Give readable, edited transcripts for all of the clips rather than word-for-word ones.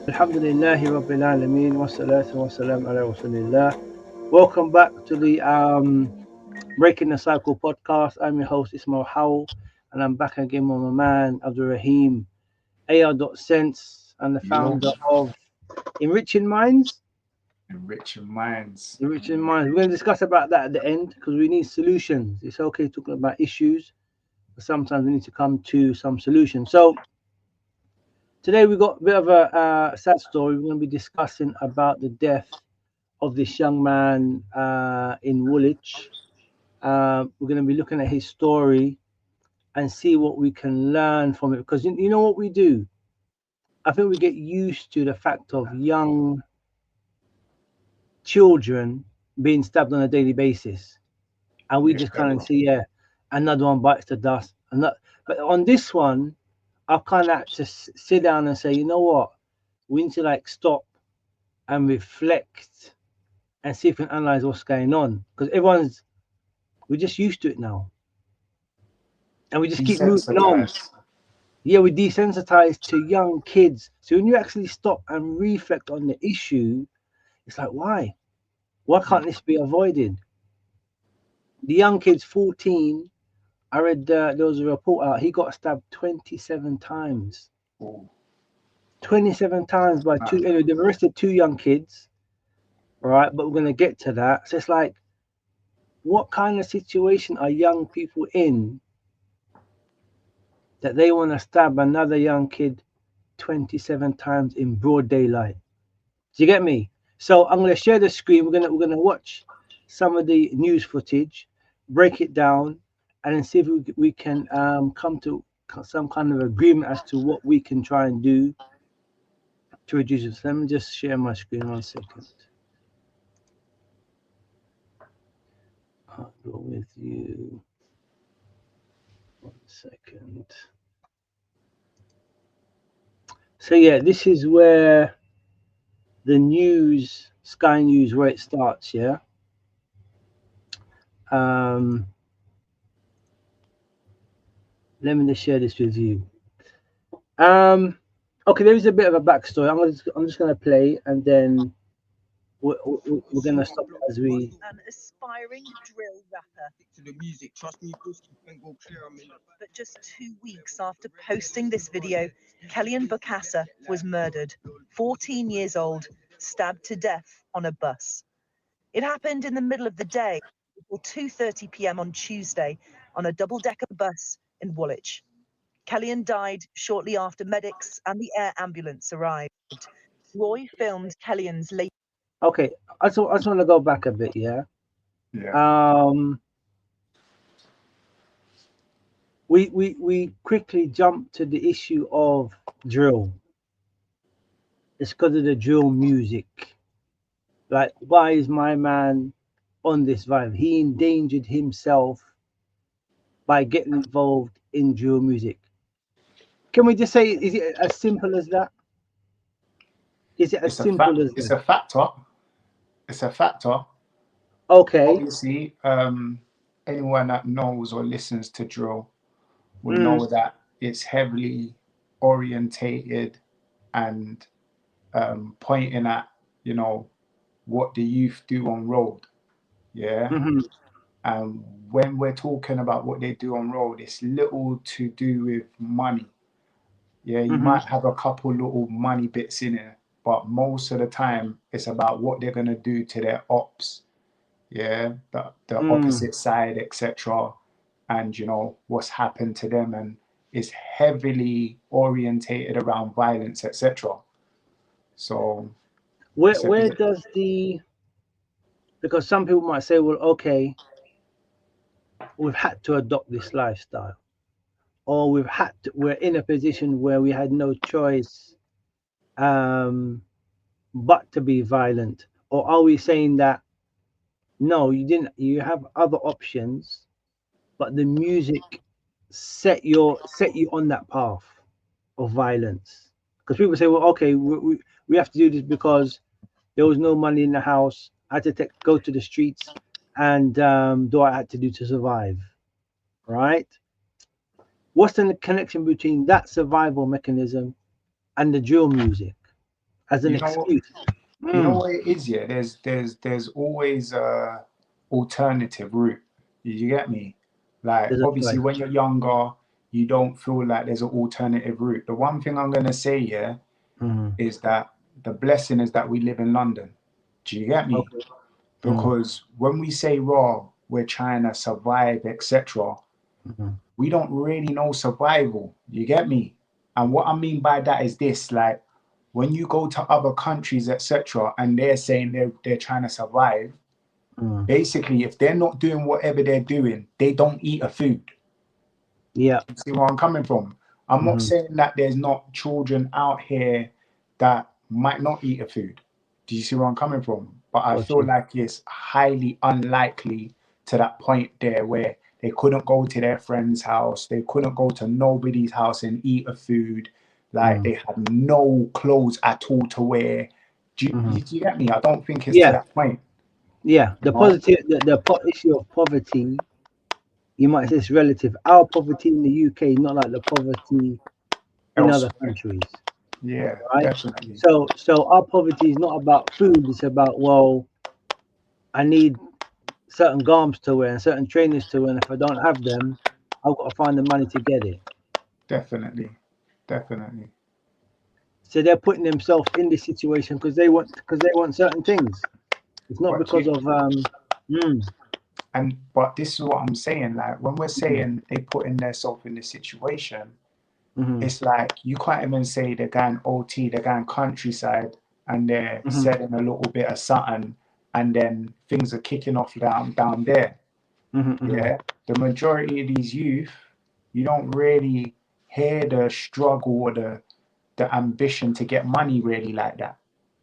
Alhamdulillahi Rabbil Alameen wa salatu wa salam ala Rasulillah. Welcome back to the Breaking the Cycle podcast. I'm your host Ismail Howell, and I'm back again with my man Abdul Rahim, AR.Sense, and the Yo, founder of Enriching Minds. enriching minds. Enriching Minds. We're going to discuss about that at the end because we need solutions. It's okay talking about issues, but sometimes we need to come to some solutions. So today we got a bit of a sad story. We're going to be discussing about the death of this young man in Woolwich. We're going to be looking at his story and see what we can learn from it. Because you know what we do? I think we get used to the fact of young children being stabbed on a daily basis. And we Yeah, just kind of see, yeah, another one bites the dust. But on this one, I've kind of had to sit down and say, you know what? We need to like stop and reflect and see if we can analyze what's going on. Because we're just used to it now. And we just keep moving on. desensitized. Yeah, we're desensitized to young kids. So when you actually stop and reflect on the issue, it's like, why? Why can't this be avoided? The young kid's 14. I read there was a report out. He got stabbed 27 times. Oh, 27 times by two. man. Anyway, they've arrested two young kids, right? But we're going to get to that. So it's like, what kind of situation are young people in that they want to stab another young kid 27 times in broad daylight? Do you get me? So I'm going to share the screen. We're gonna watch some of the news footage, break it down, and then see if we can come to some kind of agreement as to what we can try and do to reduce it. So let me just share my screen 1 second. I'll go with you 1 second. So yeah, this is where the news, Sky News, where it starts. Yeah. Um, Let me just share this with you. Um, okay, there is a bit of a backstory. I'm just gonna play, and then we're gonna stop as we. An aspiring drill rapper. To the music, trust me, Brewski, ain't go clear. But just 2 weeks after posting this video, Kellyan Bokassa was murdered, 14 years old, stabbed to death on a bus. It happened in the middle of the day, or 2:30 p.m. on Tuesday, on a double-decker bus in Woolwich. Kellyan died shortly after medics and the air ambulance arrived. Roy filmed Kellyan's late. Okay, I just want to go back a bit. Yeah. Yeah, Um, we quickly jump to the issue of drill. It's because of the drill music. Like, why is my man on this vibe? He endangered himself by getting involved in drill music. Can we just say, is it as simple as that? Is it as it's a simple fact. as It's that? a factor. It's a factor. Okay. Obviously, anyone that knows or listens to drill will Mm, know that it's heavily orientated and pointing at what the youth do on road. Yeah, hmm and when we're talking about what they do on road, it's little to do with money. Yeah, you hmm might have a couple little money bits in it, but most of the time it's about what they're gonna do to their ops. Yeah, the mm. opposite side, etc. And what's happened to them, and is heavily orientated around violence, etc. So Where it's a where does the because some people might say, well, okay, we've had to adopt this lifestyle, or we're in a position where we had no choice um, but to be violent, or are we saying that no, you didn't, you have other options, but the music set you on that path of violence? Because people say, well, okay, we have to do this because there was no money in the house. I had to go to the streets and do what I had to do to survive, right? What's the connection between that survival mechanism and the drill music? as an You know what? excuse. You know Mm. what it is, yeah. There's always a alternative route. You get me? Like There's a obviously, choice. when you're younger, you don't feel like there's an alternative route. The one thing I'm gonna say, yeah, Mm. is that the blessing is that we live in London. Do you get me? Okay. Mm. Because when we say raw, we're trying to survive, etc., Mm. we don't really know survival. You get me? And what I mean by that is this: like when you go to other countries, etc., and they're saying they're trying to survive, Mm. basically, if they're not doing whatever they're doing, they don't eat a food. Yeah. See where I'm coming from? I'm not Mm-hmm. saying that there's not children out here that might not eat a food. Do you see where I'm coming from? But I Got feel you. like it's highly unlikely to that point there where they couldn't go to their friend's house, they couldn't go to nobody's house and eat a food, like Mm. they had no clothes at all to wear. Mm-hmm. Do you get me? I don't think it's to Yeah. that point. Yeah. You know? Issue of poverty, you might say it's relative. Our poverty in the UK, not like the poverty in other Elsewhere. countries, Yeah, right? definitely. So our poverty is not about food. It's about, well, I need certain garments to wear and certain trainers to wear, and if I don't have them, I've got to find the money to get it. Definitely. Definitely. So they're putting themselves in this situation because they want certain things. It's not But because you, of mm, but this is what I'm saying. Like when we're mm, saying they putting themselves in this situation, mm, it's like you can't even say they're going OT, they're going countryside, and they're mm, selling a little bit of something, and then things are kicking off down there. mm, mm, Yeah, the majority of these youth, you don't really hear the struggle or the ambition to get money really like that.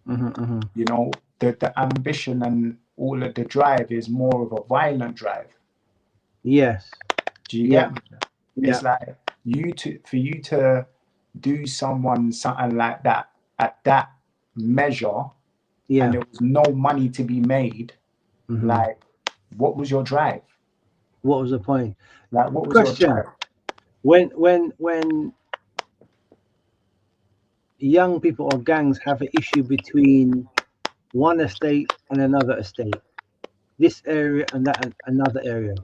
mm. You know, the ambition and all of the drive is more of a violent drive. Yes. Do you Yeah. get me? Yeah. It's like for you to do someone something like that at that measure, and Yeah. there was no money to be made. Mm. Like, what was your drive? What was the point? Like, what was your Question: drive? when young people or gangs have an issue between one estate and another estate, this area and that and another area,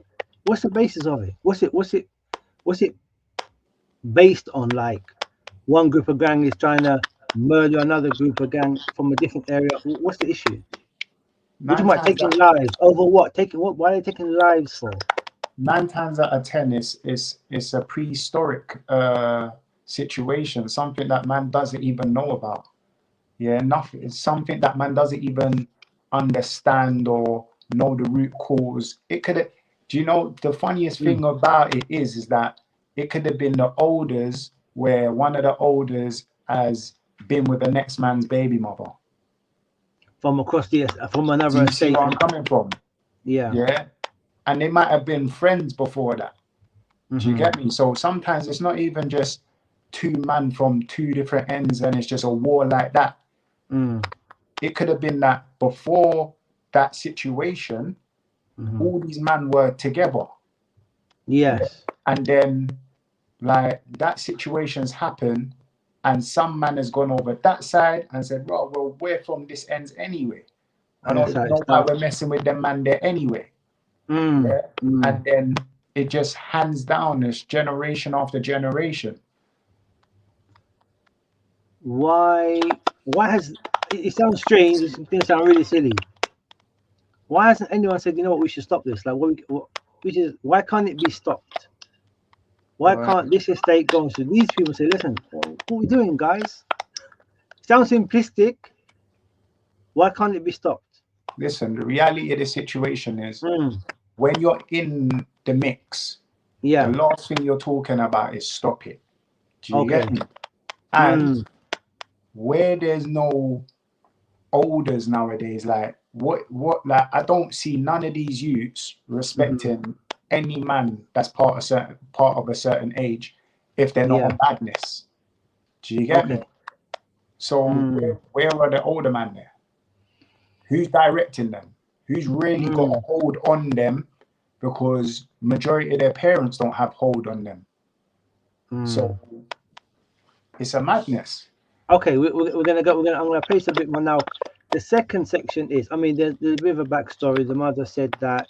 what's the basis of it? What's it based on? Like one group of gang is trying to murder another group of gang from a different area. What's the issue? We're talking Nine about times taking out, lives over what? Taking what? Why are they taking lives for? 9 times out of 10 is a prehistoric situation, something that man doesn't even know about. Yeah, nothing. It's something that man doesn't even understand or know the root cause. It could have. Do you know the funniest Mm. thing about it is that it could have been the elders where one of the elders has been with the next man's baby mother. From across the from Do another you see estate where I'm and coming from? yeah. Yeah, and they might have been friends before that. Do you Mm-hmm. get me? So sometimes it's not even just two men from two different ends, and it's just a war like that. Mm. It could have been that before that situation, Mm-hmm. all these men were together. Yeah. Yes. And then like that situation's happened and some man has gone over that side and said, well, we're from this ends anyway. I And don't that's how even it know why starts. we're messing with them man there anyway. Mm. Yeah. Mm. And then it just hands down this generation after generation. Why has it sounds strange, it's gonna sound really silly. Why hasn't anyone said, you know what, we should stop this? Like which is why can't it be stopped? Why Well, can't this estate go on? So these people say, listen, what are we doing, guys? Sounds simplistic. Why can't it be stopped? listen, the reality of the situation is Mm. when you're in the mix, the Yeah. last thing you're talking about is stop it. Do you get Okay. me? And Mm. where there's no elders nowadays, like what like I don't see none of these youths Mm-hmm. respecting any man that's part of a certain age if they're not Yeah. on badness. Do you get me? Okay. So Mm. where are the older man there? Who's directing them? Who's really got a Mm. hold on them? Because majority of their parents don't have hold on them. So Mm. it's a madness. Okay, we're gonna go. I'm gonna place a bit more now. The second section is, I mean, there's a bit of a backstory. The mother said that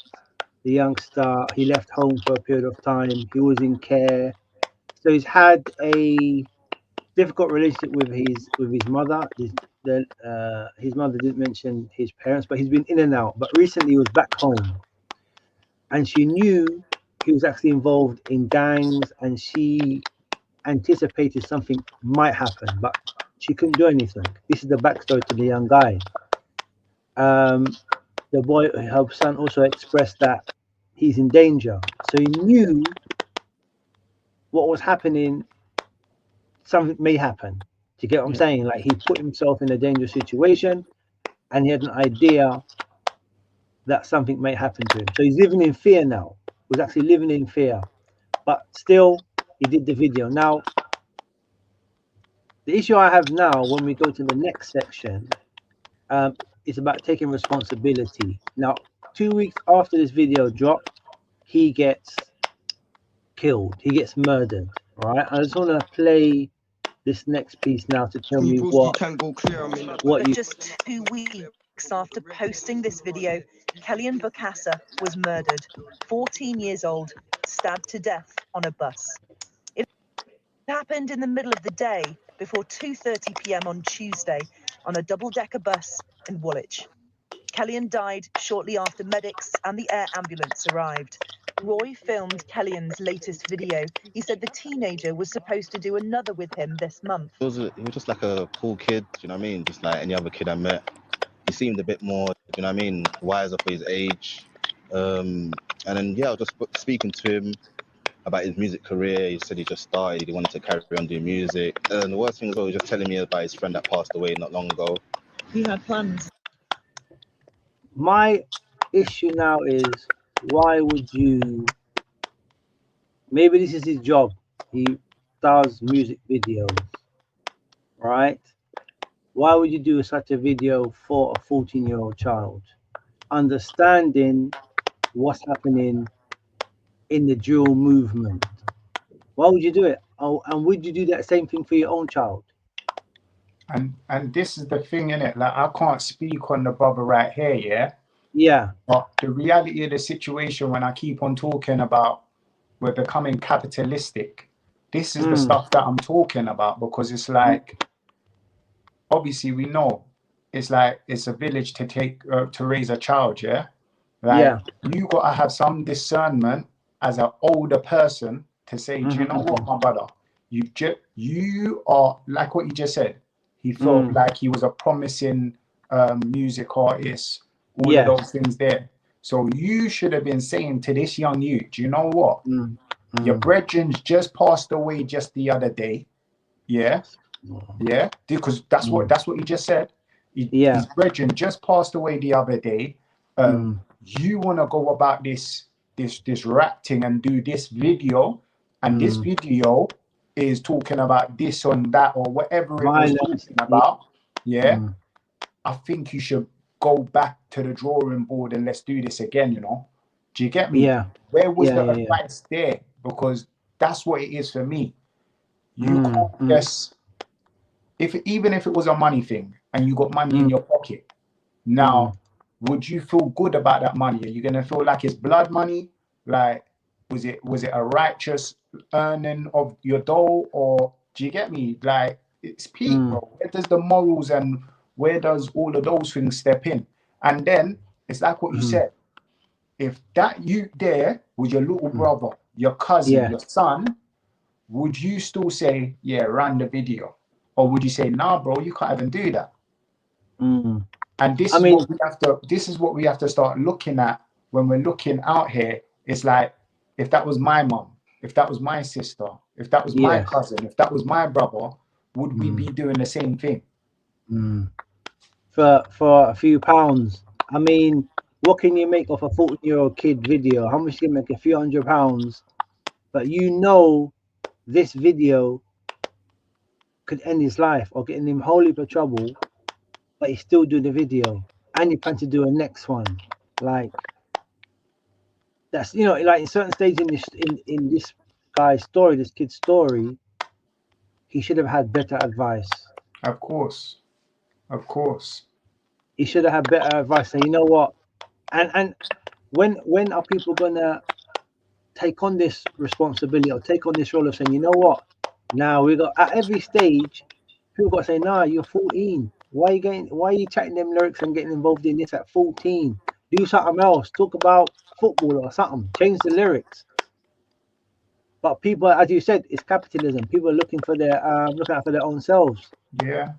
the youngster, he left home for a period of time. He was in care, so he's had a difficult relationship with his mother. His mother didn't mention his parents, but he's been in and out. But recently, he was back home, and she knew he was actually involved in gangs, and she anticipated something might happen, but she couldn't do anything. This is the backstory to the young guy. Um, the boy, her son, also expressed that he's in danger, so he knew what was happening. Something may happen. Do you get what I'm Yeah, saying? Like he put himself in a dangerous situation, and he had an idea that something may happen to him. So he's living in fear now. He was actually living in fear, but still, he did the video. Now, the issue I have now, when we go to the next section, is about taking responsibility. Now, 2 weeks after this video dropped, he gets killed. He gets murdered. All right. I just want to play this next piece now to tell me what But you. just 2 weeks after posting this video, Kellyan Bokassa was murdered, 14 years old, stabbed to death on a bus. It happened in the middle of the day before 2:30 p.m. on Tuesday on a double-decker bus in Woolwich. Kellyan died shortly after medics and the air ambulance arrived. Roy filmed Kellyan's latest video. He said the teenager was supposed to do another with him this month. He was just like a cool kid, do you know what I mean? Just like any other kid I met. He seemed a bit more, do you know what I mean, wiser for his age. And then yeah, I was just speaking to him about his music career. He said he just started, he wanted to carry on doing music. And the worst thing was, he was just telling me about his friend that passed away not long ago. He had plans. My issue now is, why would you? Maybe this is his job. He does music videos, right? Why would you do such a video for a 14-year-old child? Understanding what's happening in the dual movement. Why would you do it? Oh, and would you do that same thing for your own child? and this is the thing in it. Like I can't speak on the brother right here, yeah. Yeah. But the reality of the situation, when I keep on talking about we're becoming capitalistic, this is the Mm, stuff that I'm talking about, because it's mm, like, obviously we know it's like it's a village to take to raise a child, yeah. Like yeah. you gotta have some discernment as an older person to say, do you know what, Mm-hmm, my brother, you are like what you just said. He felt mm, like he was a promising music artist, all of yes. those things there. So you should have been saying to this young youth, do you know what? Mm, Your mm. brethren's just passed away just the other day. Yeah, yeah, because Mm, that's what he just said. yeah. His brethren just passed away the other day. Mm, You want to go about this rap thing and do this video, and this mm. video is talking about this and that or whatever it was Violence. talking Yeah. about. Yeah, Mm, I think you should go back to the drawing board and let's do this again. Do you get me? yeah. Where was Yeah. the Yeah. Yeah. advice there? Because that's what it is for me. You Mm, can't mm, just, if even if it was a money thing and you got money in mm, your pocket, now mm, would you feel good about that money? Are you gonna feel like it's blood money? Like was it a righteous earning of your dough, or do you get me? Like it's peak, mm, bro. Where does the morals and where does all of those things step in? And then it's like what you mm, said. If that you there was your little mm. brother, your cousin, Yeah. your son, would you still say, yeah, run the video? Or would you say, nah, bro, you can't even do that? Mm. And I mean, this is what we have to start looking at when we're looking out here. It's like, if that was my mom, if that was my sister, if that was my yes. cousin, if that was my brother, would we Mm, be doing the same thing? mm. For a few pounds. I mean, what can you make off a 14-year-old kid video? How much can you make? A few £100, but this video could end his life or get him wholly for trouble, but he still do the video, and you plan to do a next one. Like that's, like in certain stages in this guy's story, this kid's story, he should have had better advice. Of course. Of course. He should have had better advice. Saying, you know what? And when are people gonna take on this responsibility or take on this role of saying, you know what? Now we got at every stage, people got to say, nah, you're 14. Why are you chatting them lyrics and getting involved in this at 14? Do something else. Talk about football or something. Change the lyrics. But people, as you said, it's capitalism. People are looking out for their own selves. Yeah.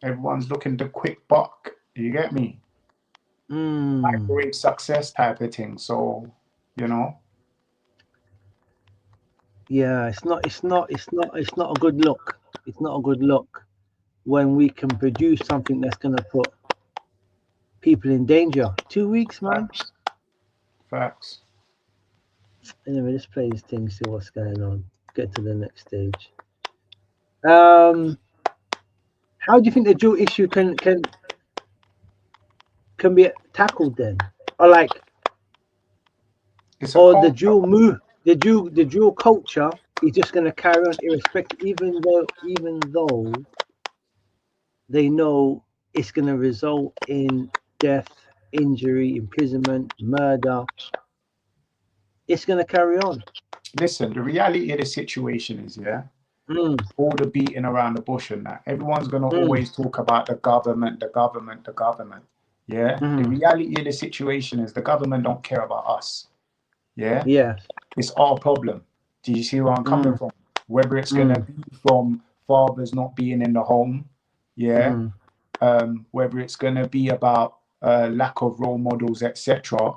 Everyone's looking the quick buck. You get me? Mm. Great success type of thing. So, you know, Yeah, it's not a good look. It's not a good look when we can produce something that's gonna put people in danger. 2 weeks, man. facts. Facts. Anyway, let's play this thing, see what's going on. Get to the next stage. Um, how do you think the dual issue can be tackled then? Or like, It's a or the culture. dual move, the dual culture is just gonna carry on irrespective, even though they know it's gonna result in death, injury, imprisonment, murder. It's gonna carry on. Listen, the reality of the situation is, yeah, Mm, all the beating around the bush and that. Everyone's going to mm, always talk about the government, the government, the government. Yeah. The mm. reality of the situation is the government don't care about us. Yeah. Yes. It's our problem. Do you see where I'm coming Mm, from? Whether it's going to mm, be from fathers not being in the home. Yeah. mm, Whether it's going to be about lack of role models, etc.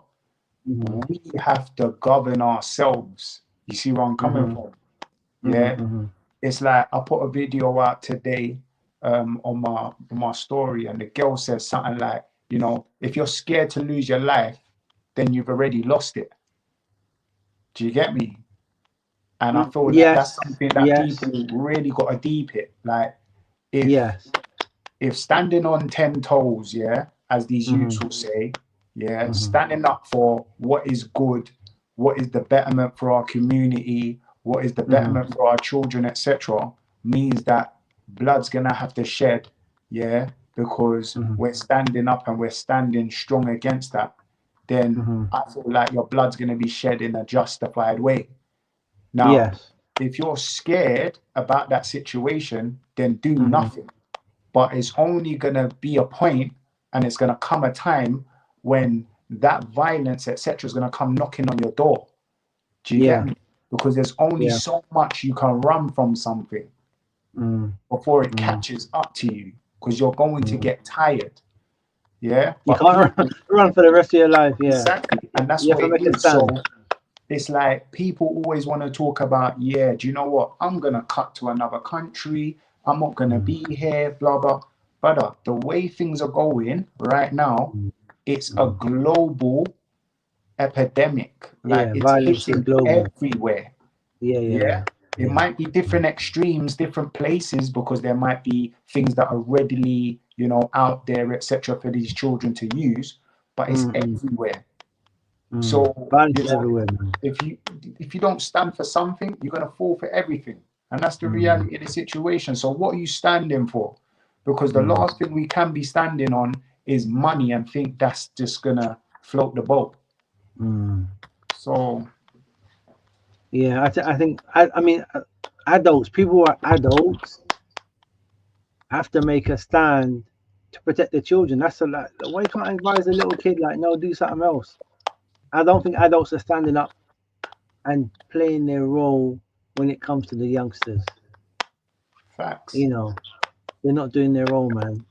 mm, We have to govern ourselves. You see where I'm coming mm, from? mm, Yeah. mm, It's like I put a video out today on my story, and the girl says something like, if you're scared to lose your life, then you've already lost it. Do you get me? And I mm. feel like that's Yes. something that Yes. people really got to deep it. Like if Yes. if standing on 10 toes, yeah, as these youths Mm, will say, yeah, mm, standing up for what is good, what is the betterment for our community, what is the mm, betterment for our children, etc., means that blood's gonna have to shed, yeah, because mm, we're standing up and we're standing strong against that. Then mm. I feel like your blood's gonna be shed in a justified way. Now, Yes. if you're scared about that situation, then do Mm, nothing. But it's only going to be a point, and it's going to come a time when that violence, etc., is going to come knocking on your door. Do you get yeah. me? Because there's only Yeah. so much you can run from something Mm, before it mm, catches up to you, because you're going to mm. get tired. Yeah. You But can't people, run for the rest of your life. Yeah. exactly. And that's You have what to it make a is. So stand. it's like people always want to talk about, yeah, do you know what? I'm going to cut to another country. I'm not going to Mm, be here, blah, blah. Brother, the way things are going right now, mm, it's a mm. global epidemic. Like Yeah. it's Violence is hitting global. everywhere. Yeah. Yeah. Yeah. Yeah. It Yeah. might be different extremes, different places, because there might be things that are readily, out there, etc., for these children to use, but it's Mm, mm, everywhere. mm. So, Violence is everywhere, man. if you don't stand for something, you're gonna fall for everything. And that's the Mm, reality of the situation. So what are you standing for? Because the mm, last thing we can be standing on is money and think that's just gonna float the boat. mm. So Yeah. I mean, adults, people who are adults have to make a stand to protect the children. That's a lot. Why can't I advise a little kid like, no, do something else? I don't think adults are standing up and playing their role when it comes to the youngsters. facts. You know, they're not doing their role, man.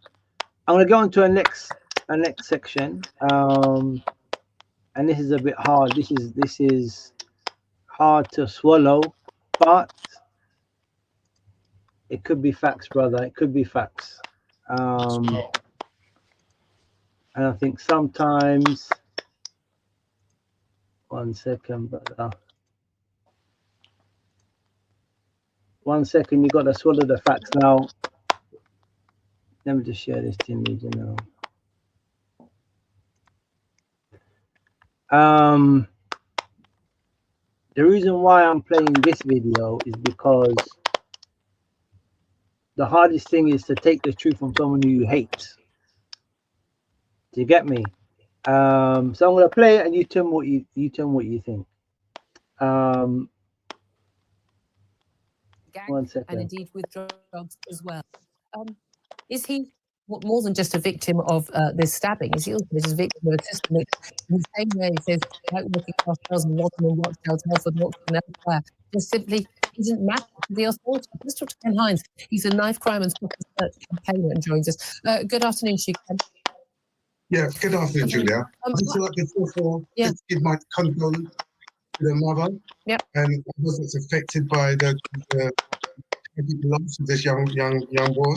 I'm gonna go on to a next section. And this is a bit hard. This is hard to swallow, but it could be facts, brother. It could be facts. Um, So and I think sometimes, 1 second, brother. 1 second, you got to swallow the facts now. Let me just share this to me, you know. Um, the reason why I'm playing this video is because The hardest thing is to take the truth from someone who you hate. Do you get me? So I'm gonna play it, and you tell me what you think. Um, Gang, 1 second. and indeed with drugs as well. Is he more than just a victim of this stabbing? Is he also just a victim of a system which, in the same way, says like working class girls and Rotherham, Rochdale, Telford, Oxford, and elsewhere, just simply doesn't matter to the authorities? Let's talk to Ken Hines. He's a knife crime and stop the search campaigner and joins us. Good afternoon, to you, Ken. Yeah, good afternoon, Julia. I'd just like to first of all just give my condolence to the mother. Yep. And I was affected by the loss of this young boy.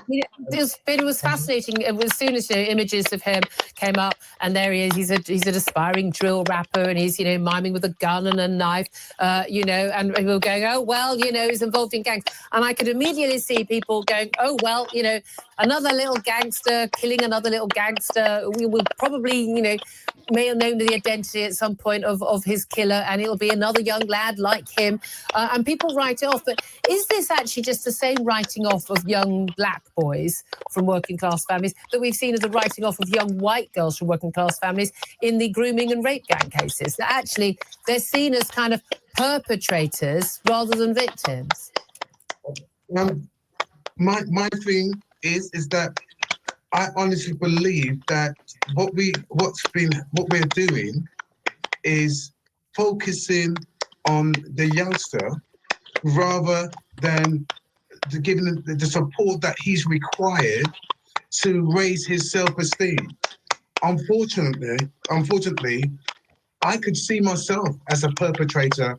It was fascinating. As soon as images of him came up, and there he is. He's an aspiring drill rapper, and he's miming with a gun and a knife, and people going, oh well, he's involved in gangs, and I could immediately see people going, oh well, another little gangster killing another little gangster. We will probably, may have known the identity at some point of his killer, and it'll be another young lad like him, and people write it off. But is this actually just the same writing off of young black boys from working class families that we've seen as the writing off of young white girls from working class families in the grooming and rape gang cases? That actually they're seen as kind of perpetrators rather than victims. My thing is that I honestly believe that what we're doing is focusing on the youngster rather than giving him the support that he's required to raise his self-esteem. Unfortunately, I could see myself as a perpetrator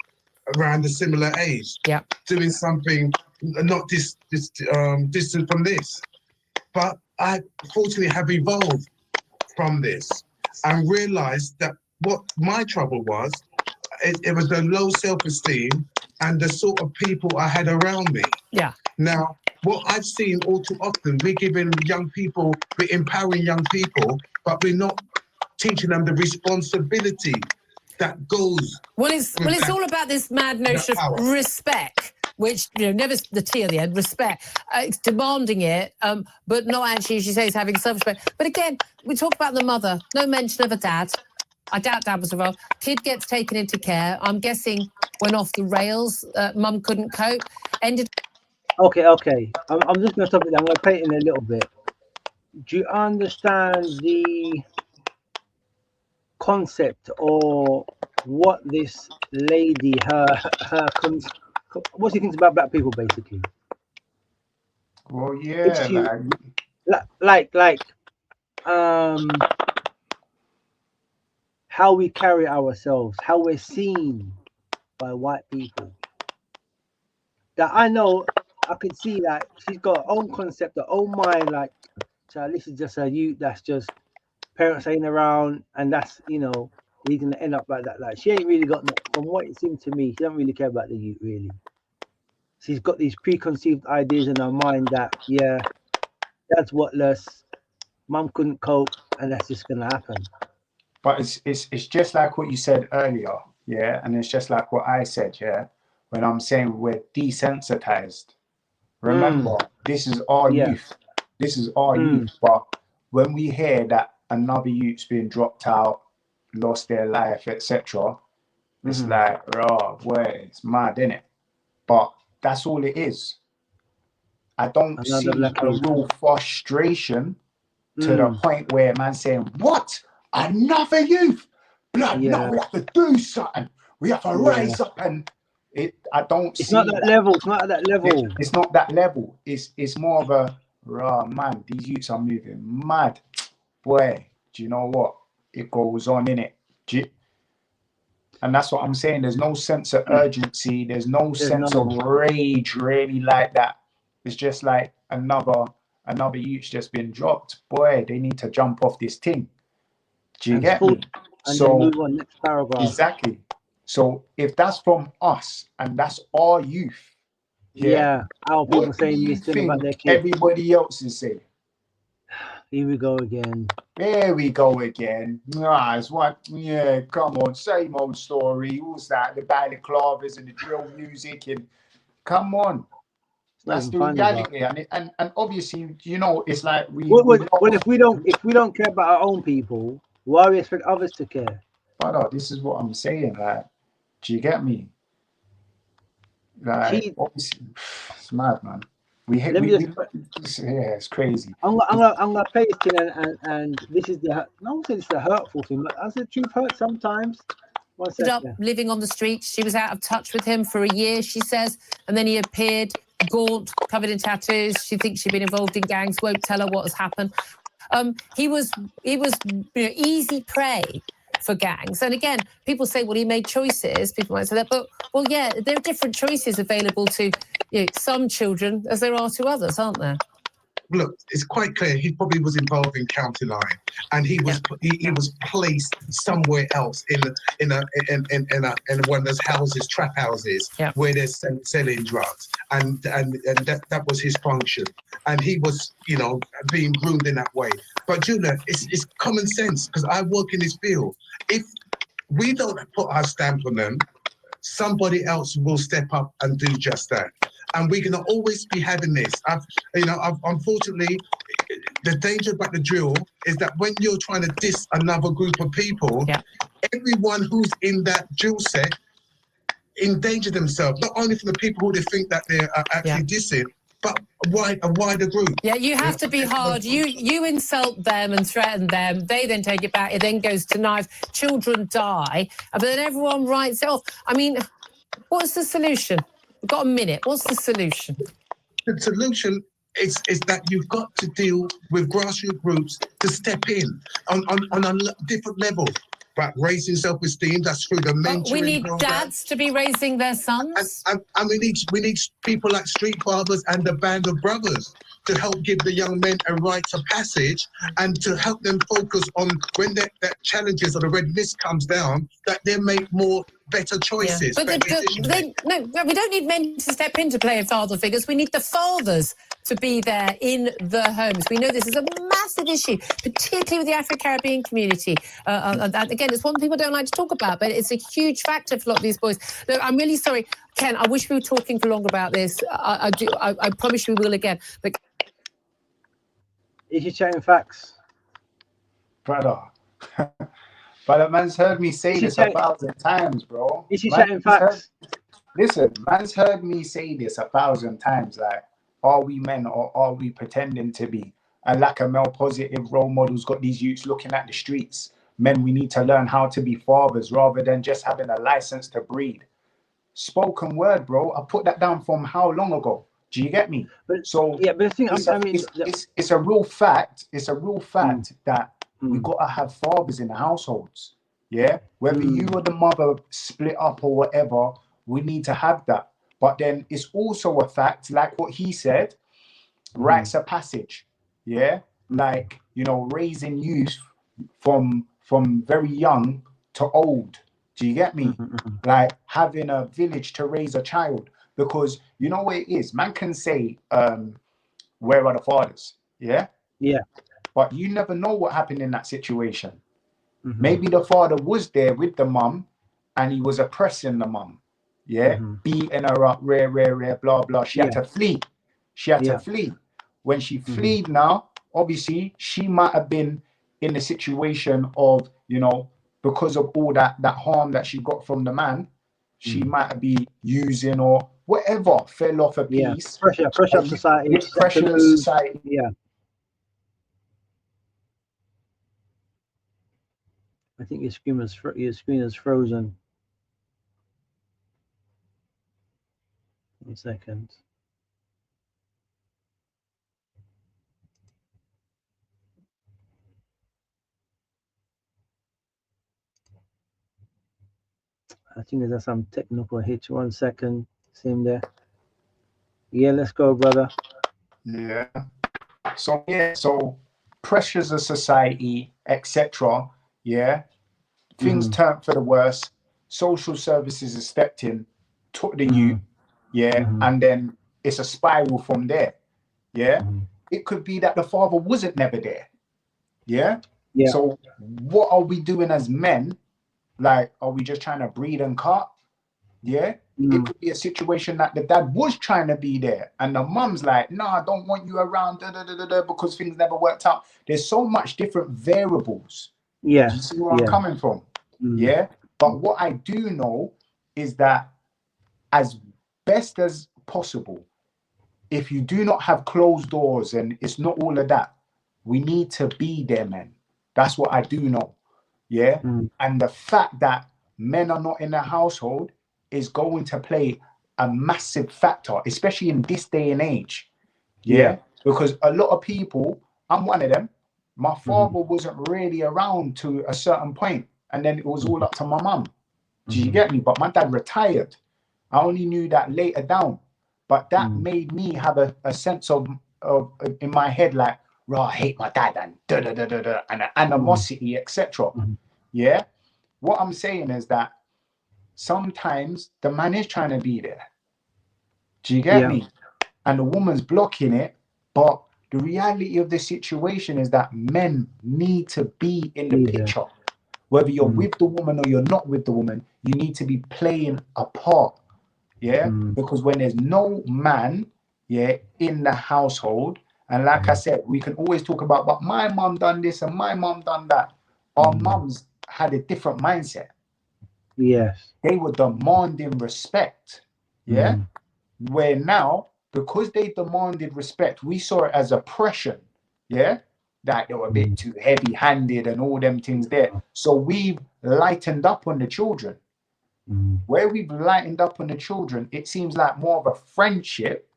around a similar age, doing something not distant from this. But I fortunately have evolved from this and realized that what my trouble was, it was the low self-esteem and the sort of people I had around me. Yeah. Now, what I've seen all too often, we're empowering young people, but we're not teaching them the responsibility that goes. Well, it's all about this mad notion of respect, which never the T at the end. Respect, it's demanding it, but not actually, as you say, is having self-respect. But again, we talk about the mother. No mention of a dad. I doubt dad was involved. Kid gets taken into care. I'm guessing went off the rails. Mum couldn't cope. Ended. Okay. I'm just going to stop it. I'm going to play it in a little bit. Do you understand the concept or what this lady, what she thinks about black people, basically? Well, yeah, how we carry ourselves, how we're seen by white people. That I know, I can see that she's got her own concept, her own mind. Like, child, this is just a youth that's just parents ain't around, and that's he's gonna end up like that. Like, she ain't really got, from what it seemed to me, she don't really care about the youth really. She's got these preconceived ideas in her mind that dad's worthless, mum couldn't cope, and that's just gonna happen. But it's just like what you said earlier, yeah, and it's just like what I said, yeah, when I'm saying we're desensitized. Remember, this is our youth. This is our youth. But when we hear that another youth's been dropped out, lost their life, etc., it's like, oh, boy, it's mad, innit? But that's all it is. I don't see a real frustration to the point where man's saying, what? Another youth? Blood, no, we have to do something. We have to rise up, and I don't see not that level. It's not at that level. It's not that level. It's more of a man, these youths are moving mad. Boy, do you know what? It goes on, innit? And that's what I'm saying. There's no sense of urgency. There's no sense of rage really like that. It's just like another youth's just been dropped. Boy, they need to jump off this thing. Do you get me? And then move on, next paragraph. Exactly. So if that's from us and that's our youth, our people saying this thing about their kids. Everybody else is saying. Here we go again. There we go again. It's what? Yeah, come on, same old story. Who's that? The balaclavas and the drill music, and come on. That's the reality, and obviously, you know, it's like well, if we don't care about our own people, why we expect others to care? But this is what I'm saying. Like, do you get me? Like, obviously, it's mad, man. Yeah, it's crazy. I'm gonna play this thing, and this is the no one says it's a hurtful thing, but as the truth hurts sometimes. Up living on the streets. She was out of touch with him for a year, she says, and then he appeared gaunt, covered in tattoos. She thinks she'd been involved in gangs, won't tell her what has happened. He was easy prey for gangs. And again, people say, well, he made choices. People might say that, but well, yeah, there are different choices available to some children as there are to others, aren't there? Look, it's quite clear he probably was involved in county line, and he was placed somewhere else in one of those houses, trap houses, where they're selling drugs, and that was his function, and he was being groomed in that way. But Julia, it's common sense, because I work in this field. If we don't put our stamp on them, somebody else will step up and do just that. And we're going to always be having this. Unfortunately, the danger about the drill is that when you're trying to diss another group of people, everyone who's in that drill set endanger themselves, not only from the people who they think that they're actually dissing, but a wider group. Yeah, you have to be hard. You insult them and threaten them. They then take it back. It then goes to knives. Children die. But then everyone writes it off. I mean, what's the solution? We've got a minute. What's the solution? The solution is that you've got to deal with grassroots groups to step in on a different level. But raising self-esteem, that's through the mentoring. We need dads to be raising their sons. And we need people like Street Fathers and the Band of Brothers to help give the young men a rite of passage, and to help them focus on when that challenges or the red mist comes down, that they make better choices. Yeah. But we don't need men to step in to play father figures. We need the fathers to be there in the homes. We know this is a massive issue, particularly with the Afro-Caribbean community. Again, it's one people don't like to talk about, but it's a huge factor for a lot of these boys. Look, I'm really sorry, Ken. I wish we were talking for longer about this. I promise we will again. But is he chatting facts, brother? But man's heard me say this 1,000 times, bro. Is he chatting facts? Listen, man's heard me say this 1,000 times. Like, are we men or are we pretending to be? A lack of male positive role models got these youths looking at the streets. Men, we need to learn how to be fathers rather than just having a license to breed. Spoken word, bro. I put that down from how long ago? Do you get me? So yeah, but the thing, it's a real fact. It's a real fact that we gotta have fathers in the households. Yeah, whether you or the mother split up or whatever, we need to have that. But then it's also a fact, like what he said, rites of passage. Yeah, like raising youth from very young to old. Do you get me? Like having a village to raise a child, because you know what it is. Man can say, "Where are the fathers?" Yeah. But you never know what happened in that situation. Maybe the father was there with the mum and he was oppressing the mum. Yeah. Beating her up, rare, blah, blah. She had to flee. To flee. When she fled now, obviously, she might have been in the situation of, because of all that harm that she got from the man, she might be using or whatever, fell off a piece. Pressure of society. Pressure of society. Yeah. I think your screen is frozen. 1 second. I think there's some technical hitch. 1 second. Same there. Yeah, let's go, brother. Yeah. So pressures of society, etc. Yeah. Things turned for the worse. Social services has stepped in, took the youth. Yeah. And then it's a spiral from there. Yeah. It could be that the father wasn't never there. Yeah. So what are we doing as men? Like, are we just trying to breed and cut? Yeah. it could be a situation that the dad was trying to be there and the mum's like, no, I don't want you around because things never worked out. There's so much different variables. Yeah. Do you see where I'm coming from? Yeah. But what I do know is that as best as possible, if you do not have closed doors and it's not all of that, we need to be there, man. That's what I do know. Yeah. And the fact that men are not in the household is going to play a massive factor, especially in this day and age. Yeah. Because a lot of people, I'm one of them, my father wasn't really around to a certain point, and then it was all up to my mum. Do you get me? But my dad retired. I only knew that later down. But that made me have a sense of in my head, like, right, I hate my dad and and animosity, etc. Yeah. What I'm saying is that sometimes the man is trying to be there. Do you get me? And the woman's blocking it. But the reality of the situation is that men need to be in the picture. Whether you're with the woman or you're not with the woman, you need to be playing a part. Yeah. Because when there's no man, yeah, in the household, and like I said, we can always talk about, but my mum done this and my mum done that. Our mums had a different mindset. Yes. They were demanding respect. Yeah. Where now, because they demanded respect, we saw it as oppression. Yeah. That they were a bit too heavy handed and all them things there. So we've lightened up on the children. Where we've lightened up on the children, it seems like more of a friendship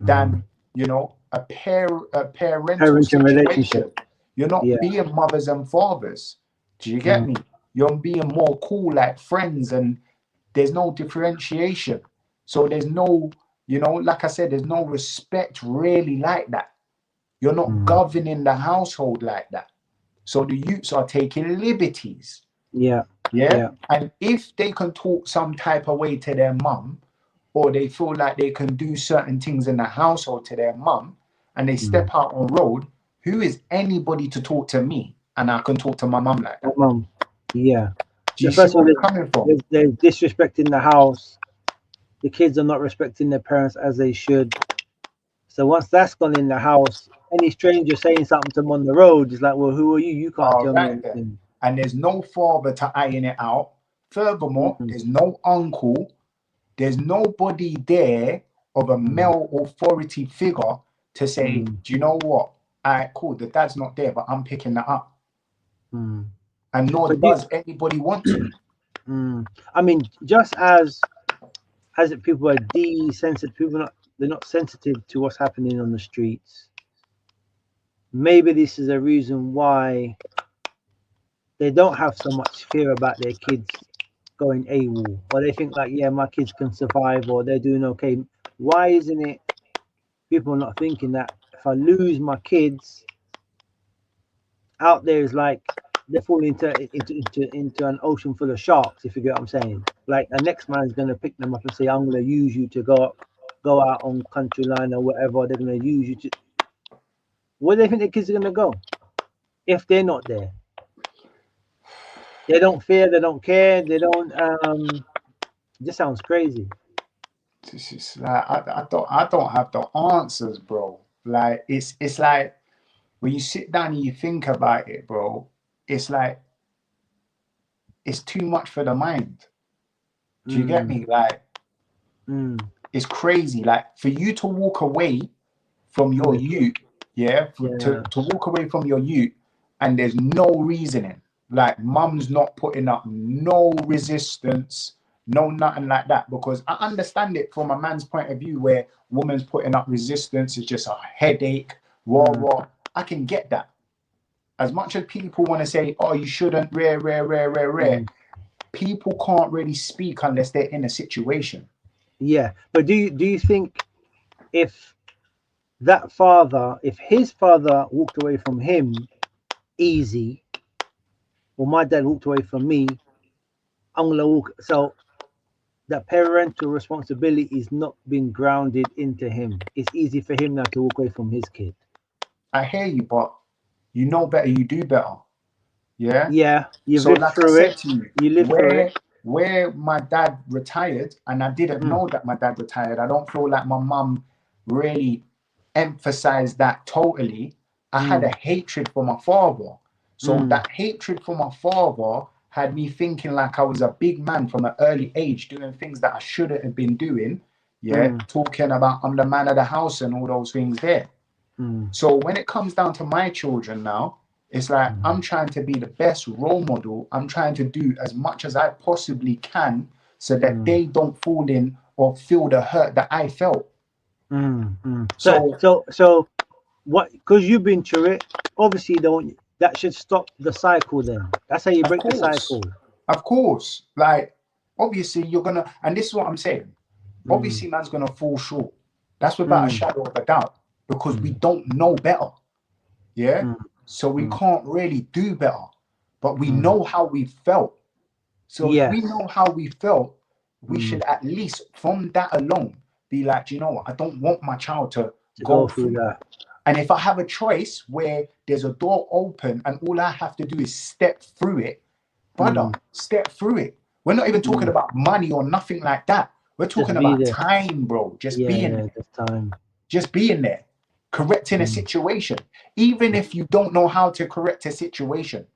than, you know, a parental situation. You're not being mothers and fathers. Do you get me? You're being more cool like friends, and there's no differentiation. So there's no, you know, like I said, there's no respect really like that. You're not governing the household like that. So the youths are taking liberties. Yeah. And if they can talk some type of way to their mum, or they feel like they can do certain things in the household to their mum, and they step out on road, who is anybody to talk to me? And I can talk to my mum like that. Mum. Yeah. Do you see where I'm coming from? There's disrespect in the house. The kids are not respecting their parents as they should. So once that's gone in the house, any stranger saying something to them on the road is like, well, who are you? You can't tell me anything. And there's no father to iron it out. Furthermore, there's no uncle. There's nobody there of a male authority figure to say, do you know what? All right, cool. The dad's not there, but I'm picking that up. And nor does anybody want to. I mean, just as people are desensitive, they're not sensitive to what's happening on the streets. Maybe this is a reason why they don't have so much fear about their kids going AWOL, or they think like, yeah, my kids can survive, or they're doing okay. Why isn't it people are not thinking that if I lose my kids out there, is like they fall into an ocean full of sharks, if you get what I'm saying? Like the next man's gonna pick them up and say, I'm gonna use you to go out on country line or whatever. They're gonna use you to. Where do they think the kids are gonna go if they're not there? They don't fear, they don't care, they don't it just sounds crazy. This is like I don't have the answers, bro. Like it's like when you sit down and you think about it, bro, it's like it's too much for the mind. Do you get me? Like it's crazy. Like for you to walk away from your youth, to walk away from your youth, and there's no reasoning. Like mum's not putting up no resistance, no nothing like that. Because I understand it from a man's point of view, where woman's putting up resistance is just a headache. Raw. I can get that. As much as people want to say, oh, you shouldn't, rare. People can't really speak unless they're in a situation. Yeah, but do you think if his father walked away from him easy, or my dad walked away from me, I'm gonna walk. So that parental responsibility is not being grounded into him. It's easy for him now to walk away from his kid. I hear you, but you know better, you do better. Yeah. Yeah, you've so lived like through I said it. to you, You lived through it. where my dad retired, and I didn't know that my dad retired. I don't feel like my mum really emphasized that totally. I had a hatred for my father. So that hatred for my father had me thinking like I was a big man from an early age, doing things that I shouldn't have been doing. Yeah, talking about I'm the man of the house and all those things there. So when it comes down to my children now, it's like I'm trying to be the best role model. I'm trying to do as much as I possibly can so that they don't fall in or feel the hurt that I felt. So what? Because you've been through it. Obviously, don't that should stop the cycle. Then that's how you break the cycle. Of course, like obviously you're gonna, and this is what I'm saying. Obviously, man's gonna fall short. That's without a shadow of a doubt because we don't know better. Yeah, so we can't really do better, but we know how we felt. So if we know how we felt, we should at least from that alone be like, do you know what? I don't want my child to go through that. And if I have a choice where there's a door open and all I have to do is step through it, brother, step through it. We're not even talking about money or nothing like that. We're talking about time, bro. Just being there. Time. Just being there. Correcting a situation. Even if you don't know how to correct a situation.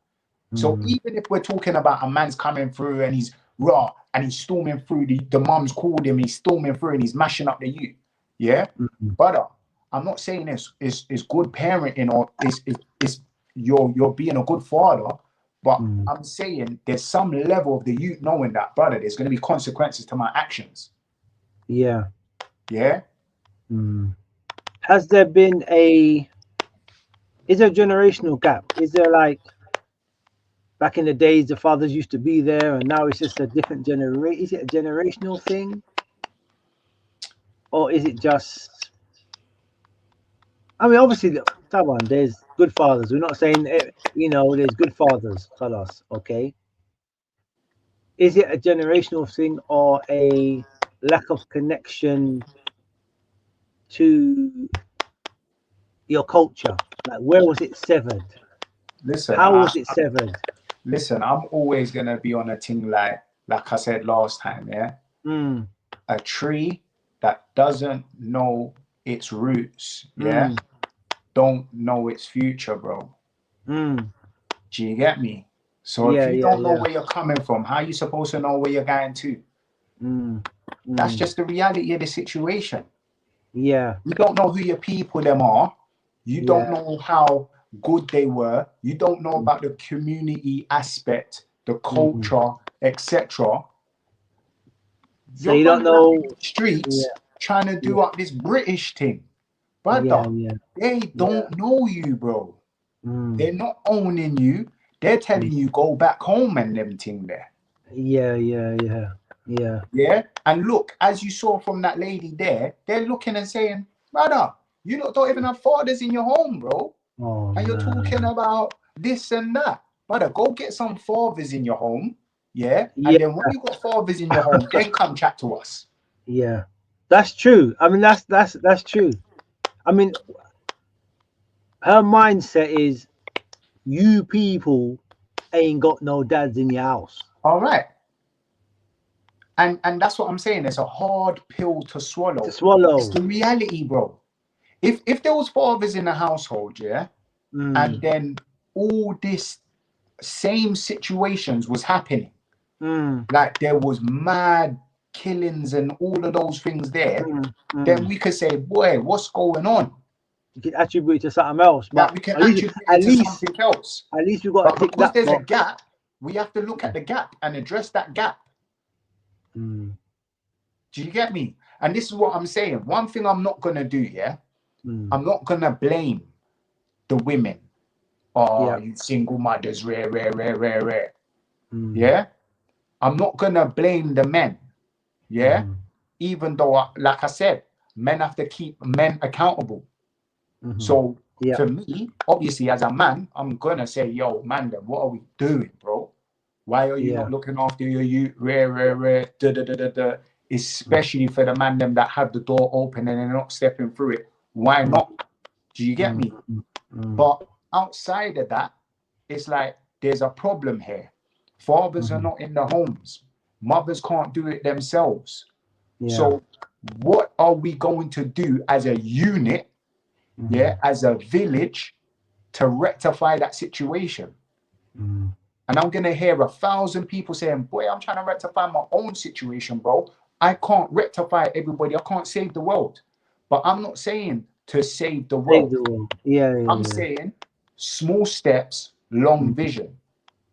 So even if we're talking about a man's coming through and he's raw and he's storming through, the mum's called him, he's storming through and he's mashing up the youth. Yeah? Brother, I'm not saying it's good parenting or it's you're being a good father, but I'm saying there's some level of the youth knowing that, brother, there's going to be consequences to my actions. Yeah. Yeah. Has there been is there a generational gap? Is there like back in the days the fathers used to be there and now it's just a different generation? Is it a generational thing? Or is it just, I mean, obviously, come on, there's good fathers. We're not saying, there's good fathers, tell us, okay? Is it a generational thing or a lack of connection to your culture? Like, where was it severed? Listen, how was it severed? Listen, I'm always going to be on a thing like I said last time, yeah? A tree that doesn't know its roots, yeah? Don't know its future, bro. Do you get me? So if you don't know where you're coming from, how are you supposed to know where you're going to? That's just the reality of the situation. Yeah. You don't know who your people them are. You don't know how good they were. You don't know about the community aspect, the culture, etc. So you don't know streets trying to do up this British thing. Brother, they don't know you, bro. They're not owning you. They're telling you go back home and them thing there. Yeah. And look, as you saw from that lady there, they're looking and saying, brother, you don't even have fathers in your home, bro. And you're talking about this and that. Brother, go get some fathers in your home. Yeah. And then when you got fathers in your home, then come chat to us. Yeah. That's true. I mean, that's true. I mean, her mindset is you people ain't got no dads in your house. All right. And that's what I'm saying. It's a hard pill to swallow. It's the reality, bro. If there was fathers in the household, yeah, and then all this same situations was happening, like there was mad killings and all of those things there, then we could say, boy, what's going on? You could attribute it to something else, but we can attribute it to something else. At least we've got to because there's a gap, we have to look at the gap and address that gap. Do you get me? And this is what I'm saying. One thing I'm not gonna do, yeah, I'm not gonna blame the women. You single mothers, rare. Yeah, I'm not gonna blame the men. Yeah, even though, like I said, men have to keep men accountable. So for me, obviously, as a man, I'm gonna say, yo, man, then what are we doing, bro? Why are you not looking after your youth? Rare, especially for the man them that have the door open and they're not stepping through it. Why not? Do you get me? But outside of that, it's like there's a problem here. Fathers are not in the homes. mothers can't do it themselves. Yeah. So what are we going to do as a unit, as a village, to rectify that situation? And I'm going to hear 1,000 people saying, boy, I'm trying to rectify my own situation, bro. I can't rectify everybody. I can't save the world. But I'm not saying to save the Save world. the world. Yeah, yeah, I'm yeah. saying small steps, long vision.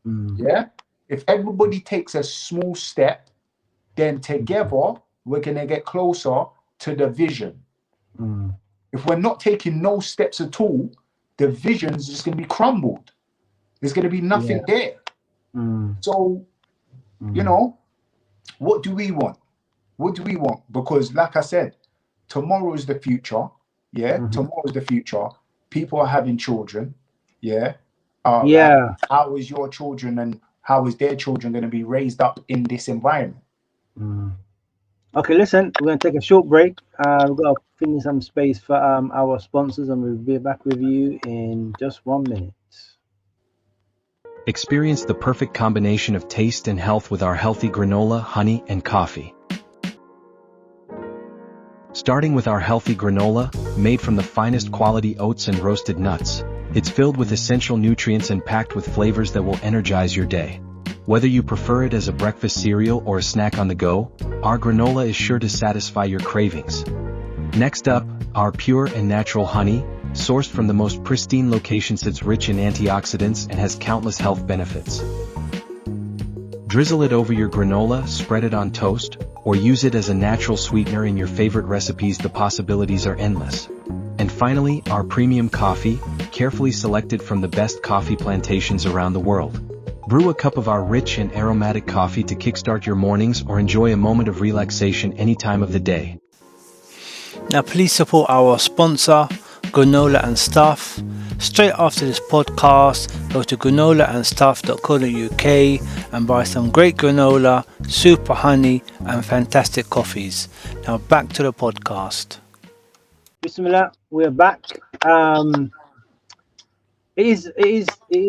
Yeah? If everybody takes a small step, then together we're going to get closer to the vision. If we're not taking no steps at all, the vision's just going to be crumbled. There's going to be nothing there. So, you know, what do we want? What do we want? Because, like I said, tomorrow is the future. Yeah, tomorrow is the future. People are having children. Yeah. Like, how is your children and how is their children going to be raised up in this environment? Okay, listen, we're going to take a short break. We've got to finish some space for our sponsors, and we'll be back with you in just 1 minute. Experience the perfect combination of taste and health with our healthy granola, honey, and coffee. Starting with our healthy granola, made from the finest quality oats and roasted nuts, it's filled with essential nutrients and packed with flavors that will energize your day. Whether you prefer it as a breakfast cereal or a snack on the go, our granola is sure to satisfy your cravings. Next up, our pure and natural honey, sourced from the most pristine locations. It's rich in antioxidants and has countless health benefits. Drizzle it over your granola, spread it on toast, or use it as a natural sweetener in your favorite recipes. The possibilities are endless. And finally, our premium coffee, carefully selected from the best coffee plantations around the world. Brew a cup of our rich and aromatic coffee to kickstart your mornings or enjoy a moment of relaxation any time of the day. Now please support our sponsor, Granola and Stuff. Straight after this podcast, go to granolaandstuff.co.uk and buy some great granola, super honey and fantastic coffees. Now back to the podcast. Bismillah, we're back. It is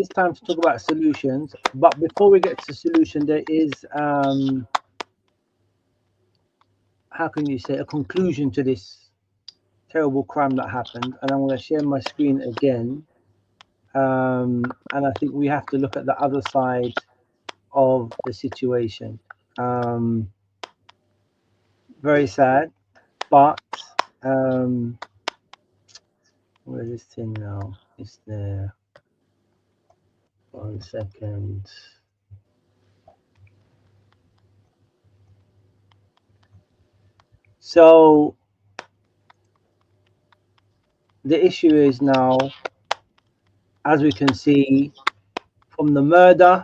time to talk about solutions, but before we get to solution, there is how can you say, a conclusion to this terrible crime that happened. And I'm going to share my screen again, and I think we have to look at the other side of the situation. Very sad, but where's this thing now? It's there. 1 second. So the issue is now, as we can see from the murder,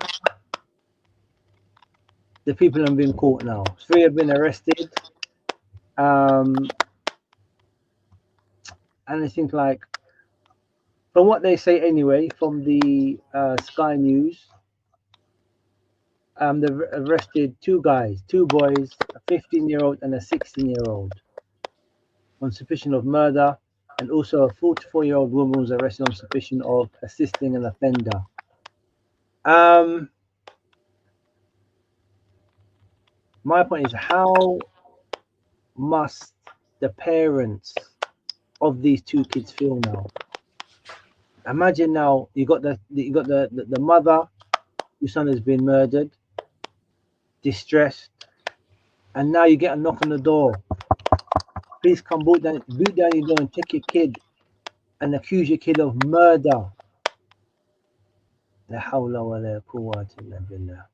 the people have been caught now. 3 have been arrested. And I think, like, from what they say anyway, from the Sky News, they've arrested 2 guys, 2 boys, a 15-year-old and a 16-year-old, on suspicion of murder, and also a 44-year-old woman was arrested on suspicion of assisting an offender. My point is, how must the parents of these 2 kids feel now? Imagine now you got the mother whose son has been murdered, distressed, and now you get a knock on the door. Please come boot down your door and take your kid and accuse your kid of murder. La hawla wa la quwwata illa billah.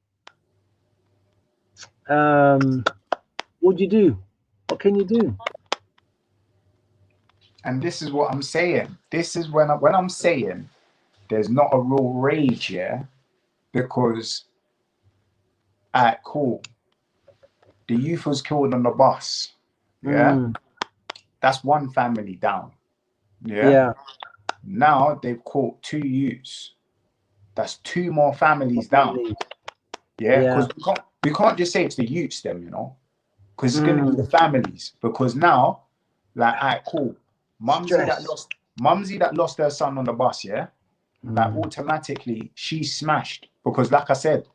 What do you do? What can you do? And this is what I'm saying. This is when I'm saying there's not a real rage, yeah, because cool. The youth was killed on the bus. Yeah. That's 1 family down. Yeah. Now they've caught 2 youths. That's 2 more families down. Yeah. Because we can't just say it's the youths them, you know. Because it's gonna be the families. Because now, like, cool. Mumsy that lost her son on the bus, yeah. Like, automatically she's smashed. Because like I said,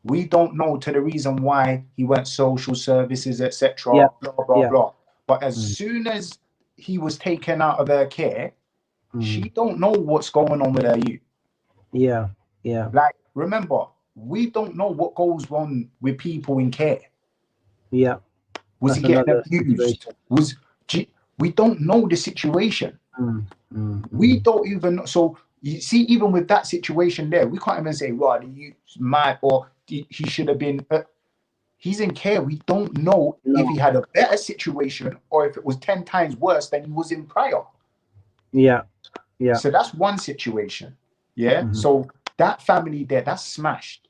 We don't know to the reason why he went social services, etc. Yeah. Blah blah Yeah. blah. But as soon as he was taken out of her care, she don't know what's going on with her youth. Yeah. Yeah. Like, remember, we don't know what goes on with people in care. Yeah. Was That's he getting another abused? situation. We don't know the situation. We don't even know. So you see, even with that situation there, we can't even say, "Well, you mad," or he should have been. He's in care. We don't know if he had a better situation or if it was 10 times worse than he was in prior. Yeah. Yeah. So that's one situation. Yeah. So that family there, that's smashed.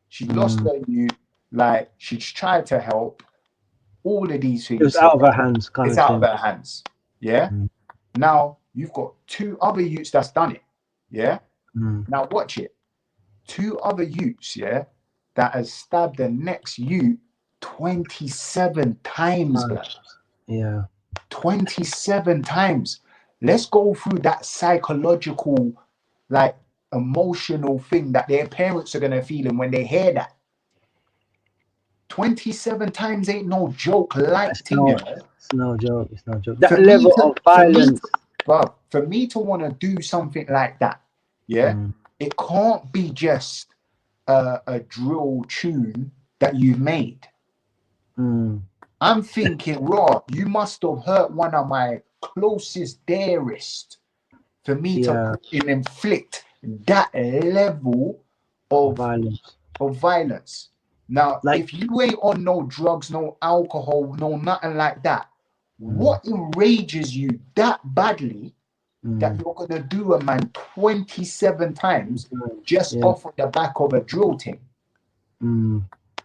She lost her youth. Like, she's tried to help. All of these things. It was out of her hands, kind It's of out thing. of her hands. Yeah. Now you've got 2 other youths that's done it. Yeah. Now watch it. 2 other youths, yeah, that has stabbed the next youth 27 times, blood. Yeah. 27 times. Let's go through that psychological, like, emotional thing that their parents are gonna feel when they hear that. 27 times ain't no joke, like thing, you know? It's no joke. It's no joke. That level of violence. For me to want to do something like that, yeah, it can't be just a drill tune that you made. I'm thinking, raw, you must have hurt one of my closest dearest for me to inflict that level of violence. Now, Like, if you ain't on no drugs, no alcohol, no nothing like that, what enrages you that badly that you're gonna do a man 27 times just off of the back of a drill thing?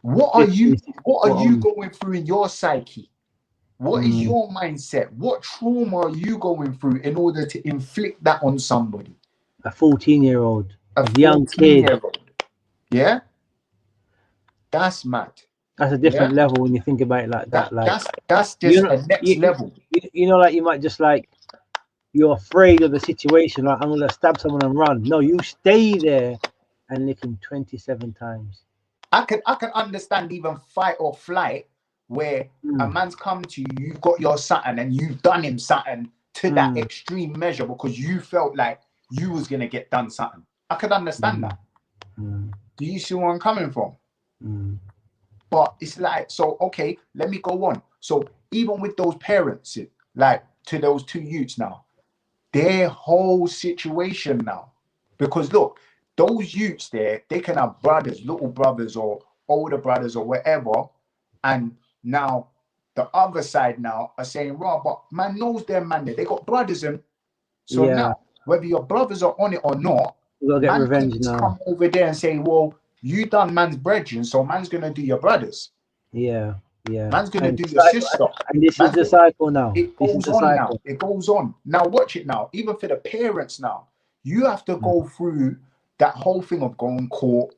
What are you going through in your psyche? What is your mindset? What trauma are you going through in order to inflict that on somebody? A 14-year-old, a young kid. Yeah, that's mad. That's a different level when you think about it like that. Like, that's just a next level. You know, like, you might just, like, you're afraid of the situation. Like, I'm gonna stab someone and run. No, you stay there and lick him 27 times. I can understand even fight or flight, where a man's come to you, you've got your something and you've done him something to that extreme measure because you felt like you was gonna get done something. I could understand that. Do you see where I'm coming from? But it's like, so okay, let me go on. So even with those parents, like, to those 2 youths now, their whole situation now, because look, those youths there, they can have brothers, little brothers or older brothers or whatever, and now the other side now are saying, "Raw, but man knows their man there. They got brothers in." So now, whether your brothers are on it or not, you gotta get revenge now. Come over there and say, "Well, you done man's brethren, so man's gonna do your brothers." Yeah. Man's gonna do your sister. And this is the cycle now. It goes on now. It goes on. Now watch it now. Even for the parents now, you have to go through that whole thing of going court.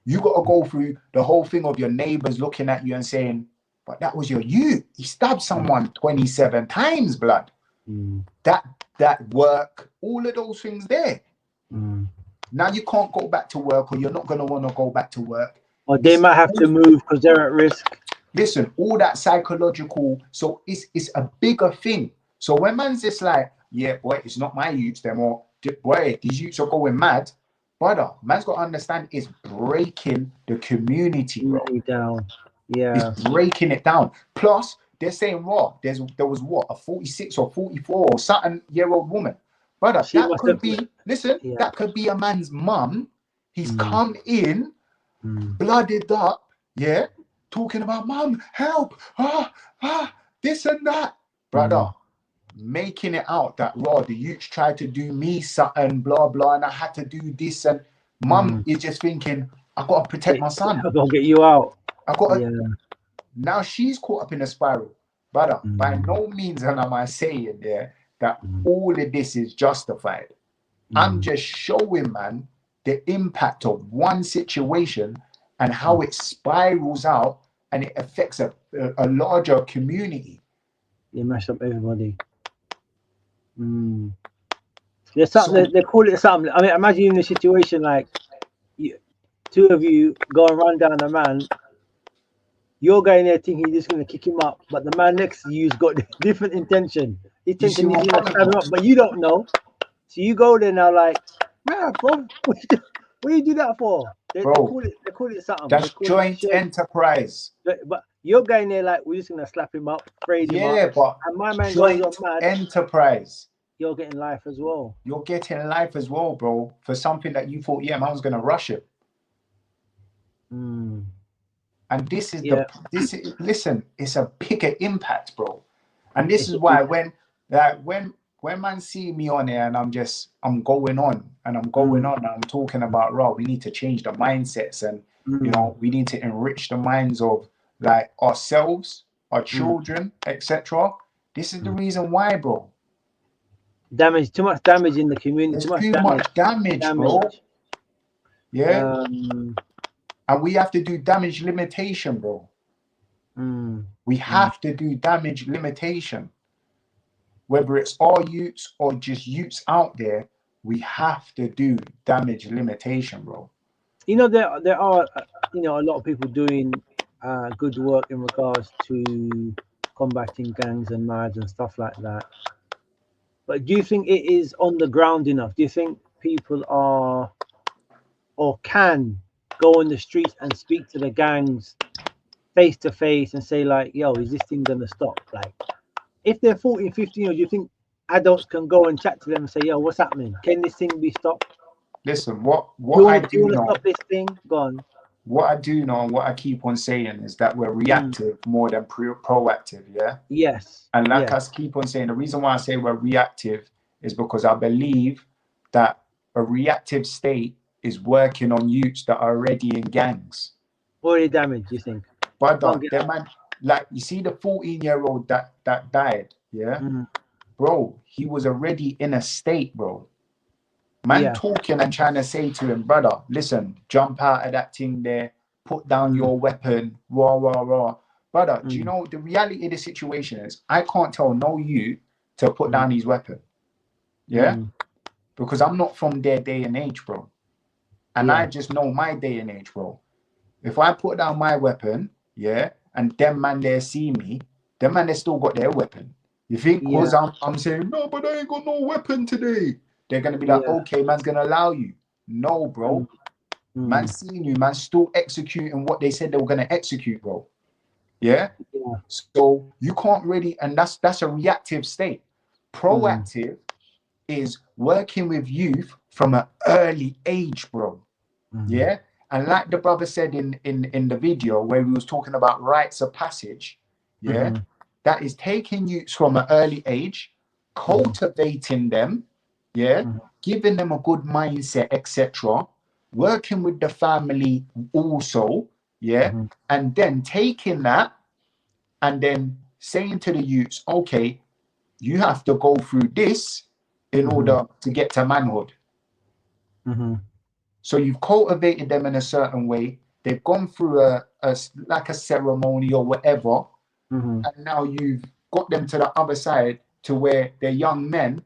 You got to go through the whole thing of your neighbors looking at you and saying, "But that was your youth. He stabbed someone 27 times, blood." That work, all of those things there. Now you can't go back to work, or you're not gonna want to go back to work. Or they might have to move because they're at risk. Listen, all that psychological, so it's a bigger thing. So when man's just like, "Yeah, boy, it's not my youths, them, or boy, these youths are going mad," brother, man's got to understand it's breaking the community, bro. Down. Yeah. It's breaking it down. Plus, they're saying, "Raw, there was what, a 46 or 44 or something year old woman." Brother, that could be, listen, that could be a man's mum. He's come in, blooded up, yeah, talking about, "Mum, help, this and that." Brother, making it out that, "Raw, the youth tried to do me something, blah, blah, and I had to do this." And mum is just thinking, "I got to protect my son. I got to get you out. I got to." Now she's caught up in a spiral. Brother, by no means am I saying there that all of this is justified. I'm just showing, man, the impact of one situation and how it spirals out and it affects a larger community. You mash up everybody. There's something, they call it something. I mean, imagine in a situation like two of you go and run down a man. You're going there thinking you're just going to kick him up, but the man next to you's got different intention. His You see intention is what going I'm to coming stab him from? up, but you don't know. So you go there now like, man, bro, what you do that for? They Bro, call it something. They that's call it joint shit. enterprise. But you're going there like, we're just going to slap him up, afraid him up. Yeah, but And my man goes joint on mad. enterprise. You're getting life as well. You're getting life as well, bro, for something that you thought, yeah, man was gonna rush it. Mm. And this is Yeah. listen, it's a bigger impact, bro. And this is It's- why when man see me on here and I'm going on and I'm going on and I'm talking about raw, we need to change the mindsets and you know, we need to enrich the minds of like ourselves, our children, etc. This is the reason why, bro. too much damage in the community. There's Too much too damage. much damage, bro. Yeah. And we have to do damage limitation, bro. We have to do damage limitation. Whether it's all youths or just youths out there, we have to do damage limitation, bro. You know, there are you know, a lot of people doing good work in regards to combating gangs and knives and stuff like that. But do you think it is on the ground enough? Do you think people are or can go on the streets and speak to the gangs face to face and say like, yo, is this thing gonna stop? Like, if they're 14, 15 years, do you think adults can go and chat to them and say, yo, what's happening? Can this thing be stopped? Listen, what I do do you want to know, stop this thing? Go on. what I do know and what I keep on saying is that we're reactive more than proactive, yeah? Yes. And like yes. I keep on saying, the reason why I say we're reactive is because I believe that a reactive state is working on youths that are already in gangs. Already damaged, you think? But that man, like you see the 14-year-old that died, yeah? Bro, he was already in a state, bro. Man talking and trying to say to him, brother, listen, jump out of that thing there, put down your weapon, rah, rah, rah. Brother, do you know the reality of the situation is I can't tell no you to put down his weapon. Yeah? Because I'm not from their day and age, bro. And I just know my day and age, bro. If I put down my weapon, yeah, and them man there see me, them man they still got their weapon. You think because I'm saying, no, but I ain't got no weapon today. They're gonna be like, okay, man's gonna allow you. No, bro. Man seeing you, man still executing what they said they were gonna execute, bro. Yeah? So you can't really, and that's a reactive state. Proactive is working with youth from an early age, bro. Yeah? And like the brother said in the video where we was talking about rites of passage, yeah, that is taking youths from an early age, cultivating them, yeah, giving them a good mindset, etc., working with the family also, yeah, and then taking that and then saying to the youths, okay, you have to go through this in order to get to manhood. So you've cultivated them in a certain way. They've gone through a like a ceremony or whatever, and now you've got them to the other side to where they're young men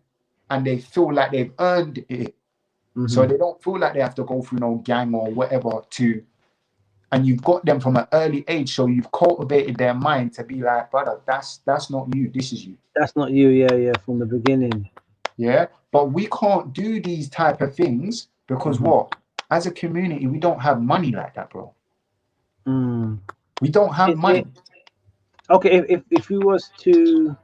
and they feel like they've earned it. So they don't feel like they have to go through no gang or whatever and you've got them from an early age. So you've cultivated their mind to be like, brother, that's not you. This is you. That's not you. Yeah. From the beginning. Yeah. But we can't do these type of things because what? As a community, we don't have money like that, bro. We don't have money. Okay, if we was to,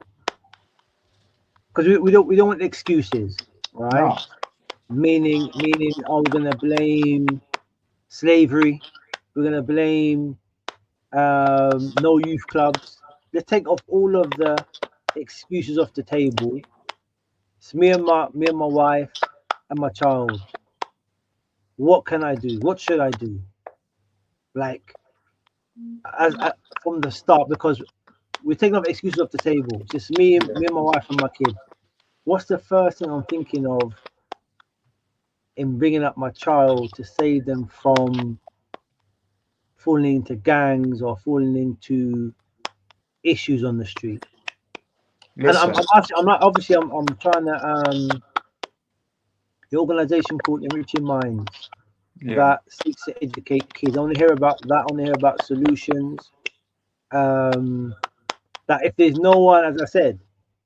because we don't want excuses, right? No. Meaning, are we gonna blame slavery? We're gonna blame no youth clubs. Let's take off all of the excuses off the table. It's me and my wife and my child. What can I do? What should I do? Like, as from the start, because we're taking off excuses off the table. It's just me and my wife and my kid. What's the first thing I'm thinking of in bringing up my child to save them from falling into gangs or falling into issues on the street? Listen. And I'm trying to the organization called Enriching Minds. that seeks to educate kids. I want to hear about that. I want to hear about solutions. That if there's no one, as I said,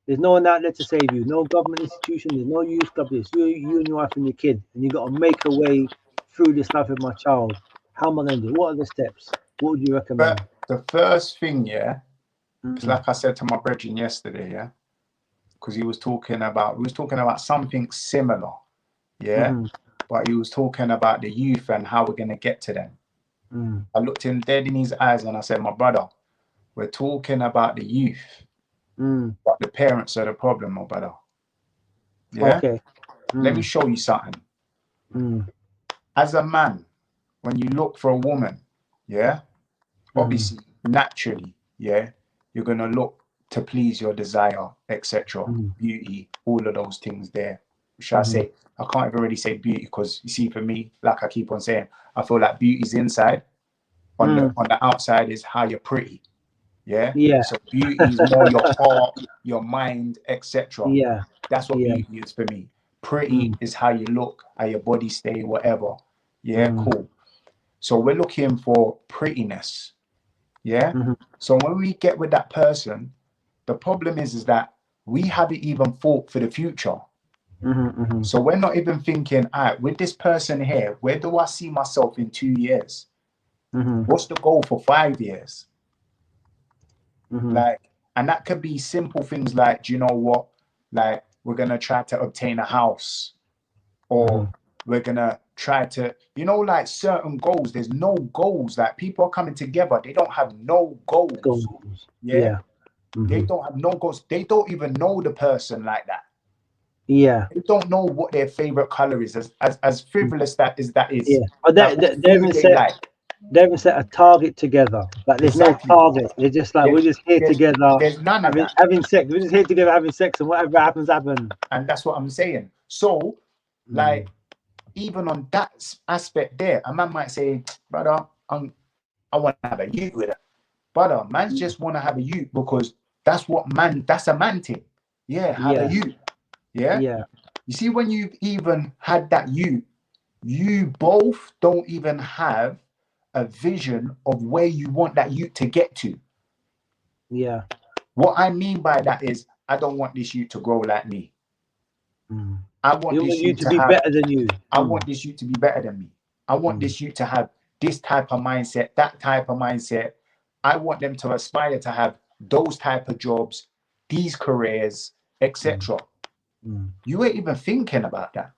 there's no one out there to save you, no government institution, there's no youth club, it's you and your wife and your kid, and you got to make a way through this life with my child. How am I going to do? What are the steps? What would you recommend? But the first thing, it's like I said to my brethren yesterday, because we was talking about something similar, but he was talking about the youth and how we're going to get to them. I looked him dead in his eyes and I said, my brother, we're talking about the youth, but the parents are the problem, my brother. Okay. Let me show you something. As a man, when you look for a woman, obviously, naturally, you're going to look to please your desire, etc. Beauty, all of those things there. Shall I say? I can't even really say beauty because you see, for me, like I keep on saying, I feel like beauty's inside. On the outside is how you're pretty. So beauty is more your heart, your mind, etc. That's what beauty is for me. Pretty is how you look, how your body stay, whatever. Cool. So we're looking for prettiness. So when we get with that person, the problem is that we haven't even thought for the future. So we're not even thinking, all right, with this person here, where do I see myself in 2 years? What's the goal for 5 years? Like, and that could be simple things like, do you know what? Like, we're gonna try to obtain a house, or we're gonna try to, like certain goals. There's no goals. Like, people are coming together, they don't have no goals. They don't have no goals. They don't even know the person like that. They don't know what their favorite color is. As frivolous that is. But they haven't set a target together. Like, there's no target. They're just like, we're just here together. There's none of that. Having sex. We're just here together having sex, and whatever happens, happens. And that's what I'm saying. So, like, even on that aspect there, a man might say, brother, I want to have a youth with her. Brother, man just want to have a youth because that's a man thing. Have a youth. You see, when you've even had that youth, you both don't even have a vision of where you want that youth to get to. What I mean by that is, I don't want this youth to grow like me. I want this youth to be better than you. I want this youth to be better than me. I want this youth to have this type of mindset, that type of mindset. I want them to aspire to have those type of jobs, these careers, etc. You ain't even thinking about that.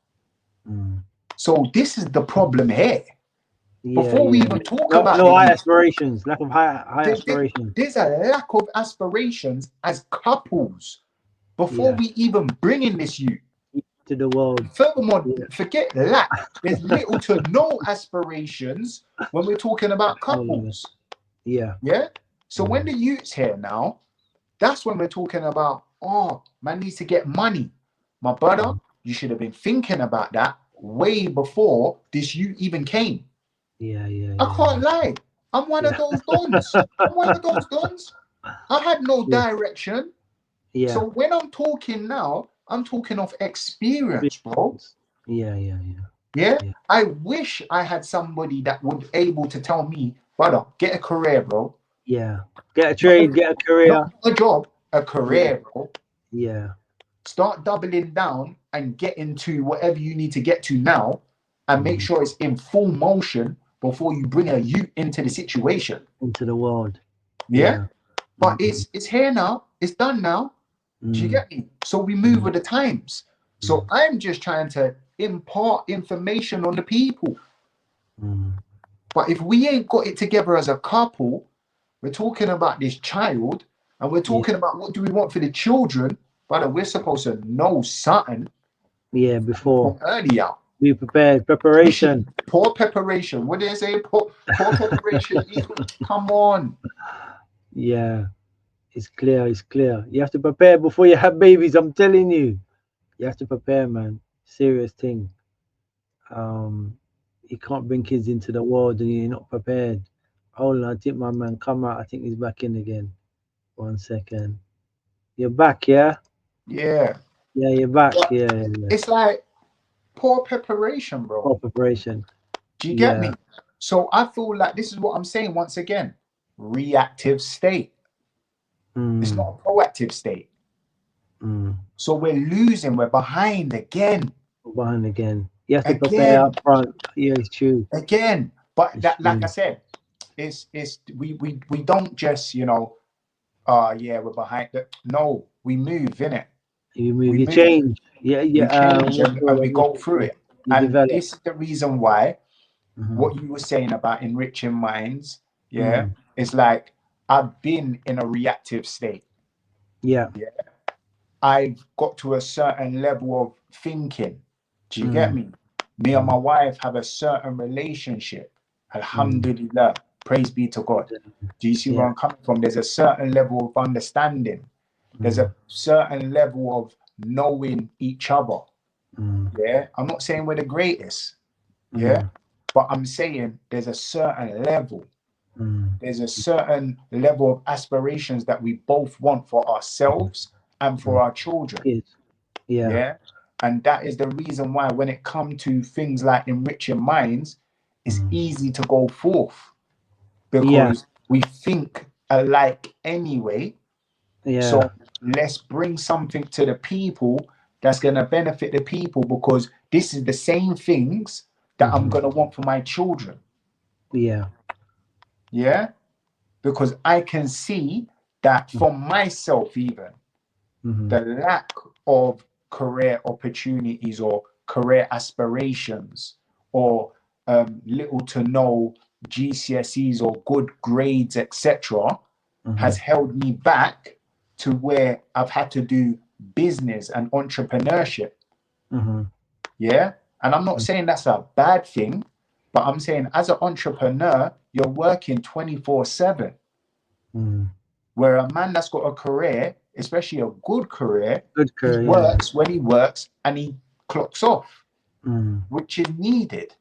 So this is the problem here. Before we even talk about high aspirations, lack of high aspirations. There's a lack of aspirations as couples before we even bring in this youth to the world. Furthermore, forget lack. There's little to no aspirations when we're talking about couples. So when the youth's here now, that's when we're talking about, man needs to get money. My brother, you should have been thinking about that way before this youth even came. I can't lie. I'm one of those dons. I had no direction. So when I'm talking now, I'm talking of experience, bro. I wish I had somebody that would able to tell me, brother, get a career, bro. Get a trade, get a career. Not a job, a career, bro. Start doubling down and get into whatever you need to get to now, and make sure it's in full motion before you bring a youth into the situation. Into the world. But it's here now. It's done now. Do you get me? So we move with the times. So I'm just trying to impart information on the people. But if we ain't got it together as a couple, we're talking about this child, and we're talking about what do we want for the children, but we're supposed to know something. Before earlier. Be prepared. Preparation. Poor preparation. What do they say? Poor preparation. Come on. It's clear. It's clear. You have to prepare before you have babies. I'm telling you. You have to prepare, man. Serious thing. You can't bring kids into the world and you're not prepared. Hold on, I think my man come out. I think he's back in again. 1 second. You're back, yeah? Yeah, you're back. But it's like poor preparation, bro. Poor preparation. Do you get me? So I feel like this is what I'm saying once again. Reactive state. It's not a proactive state. So we're losing, we're behind again. Behind again. You have to prepare Again. up front. Yeah, it's true. Again. But It's that, like true. I said, it's we don't just, you know, yeah, we're behind. No, we move, innit? You move, We you move, change. Yeah, we yeah. change, and we go through it. You And develop. this is the reason why what you were saying about enriching minds, yeah, it's like I've been in a reactive state. Yeah. Yeah. I've got to a certain level of thinking. Do you get me? Me and my wife have a certain relationship. Alhamdulillah. Praise be to God. Do you see where I'm coming from? There's a certain level of understanding. There's a certain level of knowing each other. Yeah. I'm not saying we're the greatest. Yeah. But I'm saying there's a certain level. There's a certain level of aspirations that we both want for ourselves and for our children. Kids. Yeah. Yeah. And that is the reason why when it comes to things like enriching minds, it's easy to go forth because we think alike anyway. Yeah. So let's bring something to the people that's going to benefit the people, because this is the same things that I'm going to want for my children. Yeah. Yeah. Because I can see that for myself, even the lack of career opportunities or career aspirations or little to no GCSEs or good grades, etc., has held me back to where I've had to do business and entrepreneurship. Yeah. And I'm not saying that's a bad thing, but I'm saying as an entrepreneur, you're working 24/7. Where a man that's got a career, especially a good career, he works when he works and he clocks off, which is needed.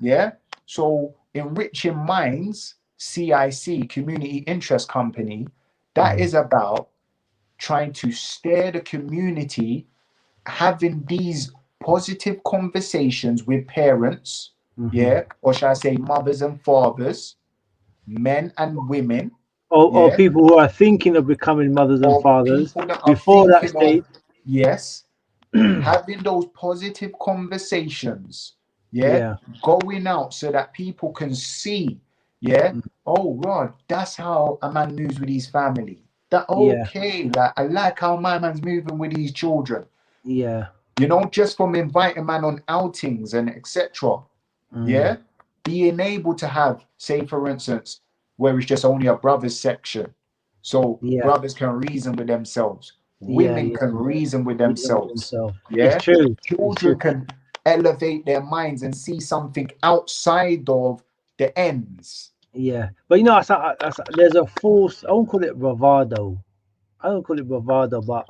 Yeah. So enriching minds, CIC, Community Interest Company, that is about trying to steer the community, having these positive conversations with parents, yeah, or shall I say mothers and fathers, men and women, Or yeah, people who are thinking of becoming mothers and or fathers people that are before that thinking of, stage. yes, having those positive conversations, yeah, Yeah. going out so that people can see, yeah, oh Rod, that's how a man moves with his family. That Yeah. okay, like I like how my man's moving with his children. Yeah. You know, just from inviting man on outings and etc. Yeah, being able to have, say for instance, where it's just only a brothers section, so Yeah. brothers can reason with themselves, Yeah. women can reason with themselves, It's yeah, true. It's true. children can elevate their minds and see something outside of the ends. Yeah. But you know, there's a false, I won't call it bravado. I don't call it bravado, but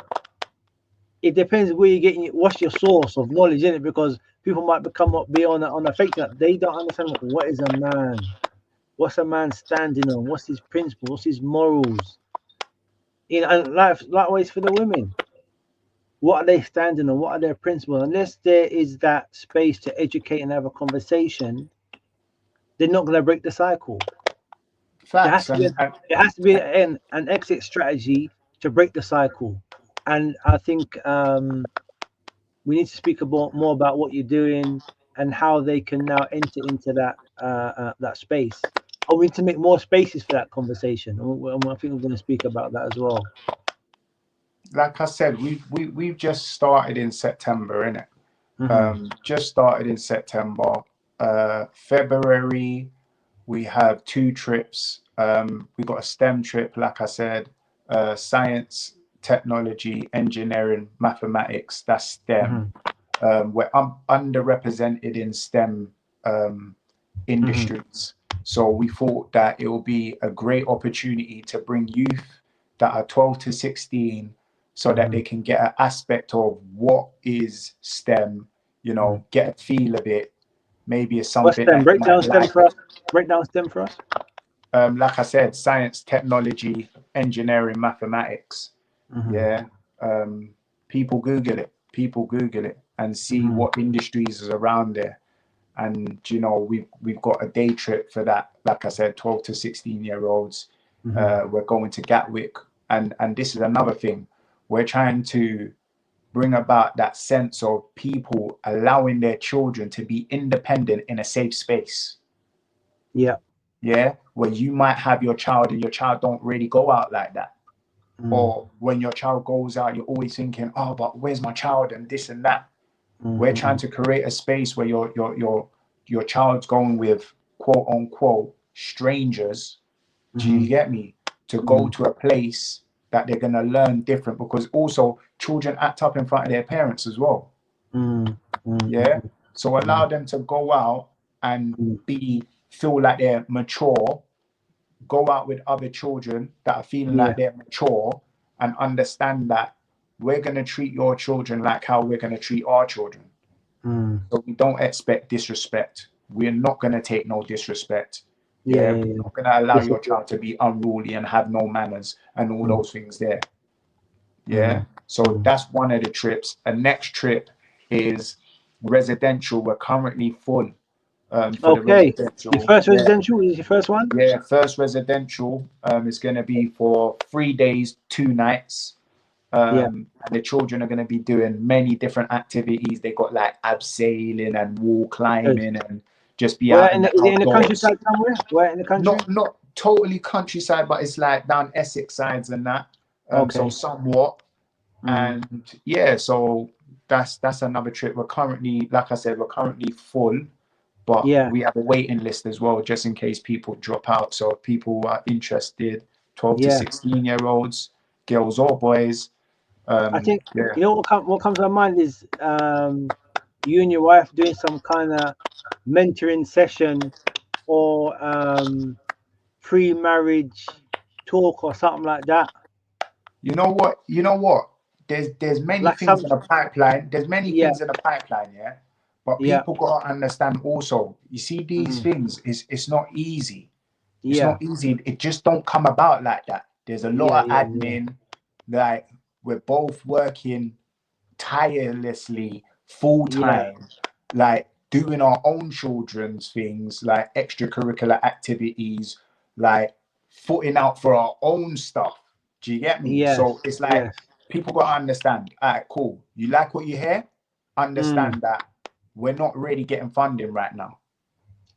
it depends where you're getting what's your source of knowledge in it, because people might be on a fake that they don't understand what is a man, what's a man standing on, what's his principles, what's his morals. And likewise for the women. What are they standing on? What are their principles? Unless there is that space to educate and have a conversation, they're not going to break the cycle. Facts. It has to be an exit strategy to break the cycle. And I think we need to speak more about what you're doing and how they can now enter into that space. Or we need to make more spaces for that conversation. And I think we're going to speak about that as well. Like I said, we've just started in September, innit? Just started in September. February, we have 2 trips. We got a STEM trip, like I said, science, technology, engineering, mathematics. That's STEM. We're underrepresented in STEM industries. So we thought that it will be a great opportunity to bring youth that are 12 to 16 so that they can get an aspect of what is STEM, you know, get a feel of it. Maybe it's What's something STEM? that you might like. Break down STEM for us. Like I said, science, technology, engineering, mathematics. Yeah. People Google it and see what industries is around there. and you know, we've got a day trip for that. Like I said, 12 to 16-year-olds. We're going to Gatwick, and this is another thing. We're trying to bring about that sense of people allowing their children to be independent in a safe space. Yeah. Yeah, where you might have your child and your child don't really go out like that. Or when your child goes out, you're always thinking, oh, but where's my child and this and that. We're trying to create a space where your child's going with quote unquote strangers. Do you get me? To go to a place that they're going to learn different, because also children act up in front of their parents as well. Yeah. So allow them to go out and feel like they're mature, go out with other children that are feeling like they're mature, and understand that we're going to treat your children like how we're going to treat our children. So we don't expect disrespect. We're not going to take no disrespect. We're not going to allow your child to be unruly and have no manners and all those things there. So that's one of the trips. The next trip is residential. We're currently full for the residential. Your first residential is your first one? Yeah, first residential is going to be for 3 days, 2 nights. And the children are going to be doing many different activities. They got like abseiling and wall climbing and just be out in the outdoors. Is it in the countryside somewhere? Where in the country? Not totally countryside, but it's like down Essex sides and that. So somewhat. And yeah, so that's another trip. We're currently, like I said, we're currently full, but we have a waiting list as well, just in case people drop out. So if people are interested, 12 to 16-year-olds, girls or boys. I think you know what comes to my mind is you and your wife doing some kind of mentoring session or pre-marriage talk or something like that. You know what? There's many Like things in the pipeline. There's many things in the pipeline, yeah. But people gotta understand also. You see, these things it's not easy. It's not easy. It just don't come about like that. There's a lot of admin. Like we're both working tirelessly, full time, like doing our own children's things, like extracurricular activities, like footing out for our own stuff. Do you get me? So it's like people gotta understand. All right, cool. You like what you hear? Understand that we're not really getting funding right now.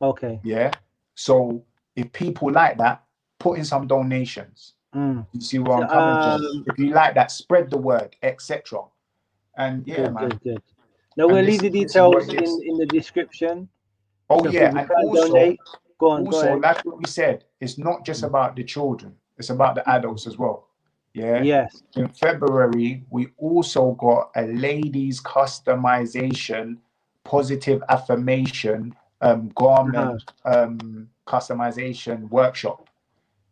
Okay. Yeah. So if people like that, put in some donations. You see where I'm coming from? If you like that, spread the word, etc. And yeah, man. Good. Now we'll leave the details in the description. Oh so yeah, and also, donate. Go ahead. Like what we said, it's not just about the children; it's about the adults as well. Yeah. Yes. In February, we also got a ladies' customization, positive affirmation, garment customization workshop.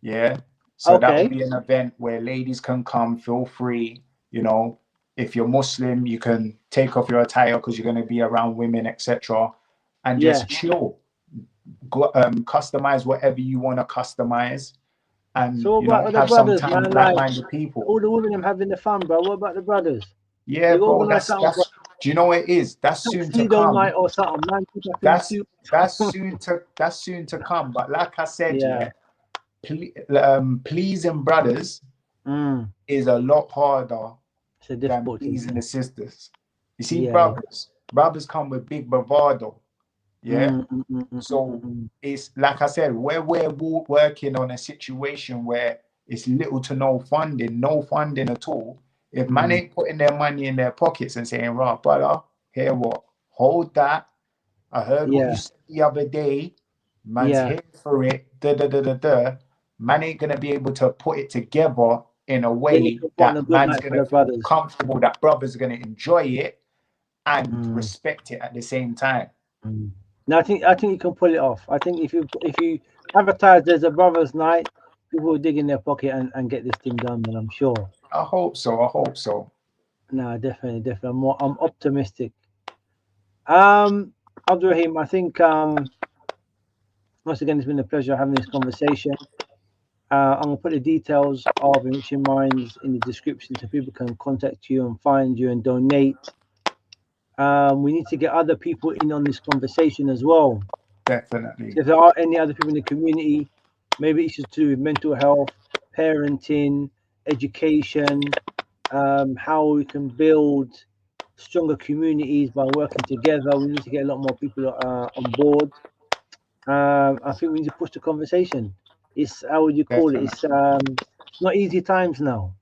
Yeah. So that will be an event where ladies can come, feel free. You know, if you're Muslim, you can take off your attire because you're going to be around women, etc. And just chill. Go, customize whatever you want to customize. And so you know, have brothers, some time with like-minded people. All the women having the fun, bro. What about the brothers? Yeah, bro. That's do you know what it is? That's soon to come. Night or something, man. That's soon to come. But like I said, pleasing brothers is a lot harder than pleasing the sisters. You see, brothers come with big bravado. Yeah. So it's like I said, we're working on a situation where it's little to no funding at all. If man ain't putting their money in their pockets and saying, right, brother, here what? Hold that. I heard what you said the other day. Man's here for it. Man ain't gonna be able to put it together in a way that man's gonna feel comfortable, that brothers are gonna enjoy it and respect it at the same time. No, I think you can pull it off. I think if you advertise there's a brothers' night, people will dig in their pocket and get this thing done, and I'm sure. I hope so. No, definitely. I'm optimistic. Abdurrahim, I think once again it's been a pleasure having this conversation. I'm gonna put the details of Enriching Minds in the description so people can contact you and find you and donate. We need to get other people in on this conversation as well. Definitely. So if there are any other people in the community, maybe issues to do with mental health, parenting, education, how we can build stronger communities by working together. We need to get a lot more people on board. I think we need to push the conversation. It's, how would you call it? Definitely. It's not easy times now.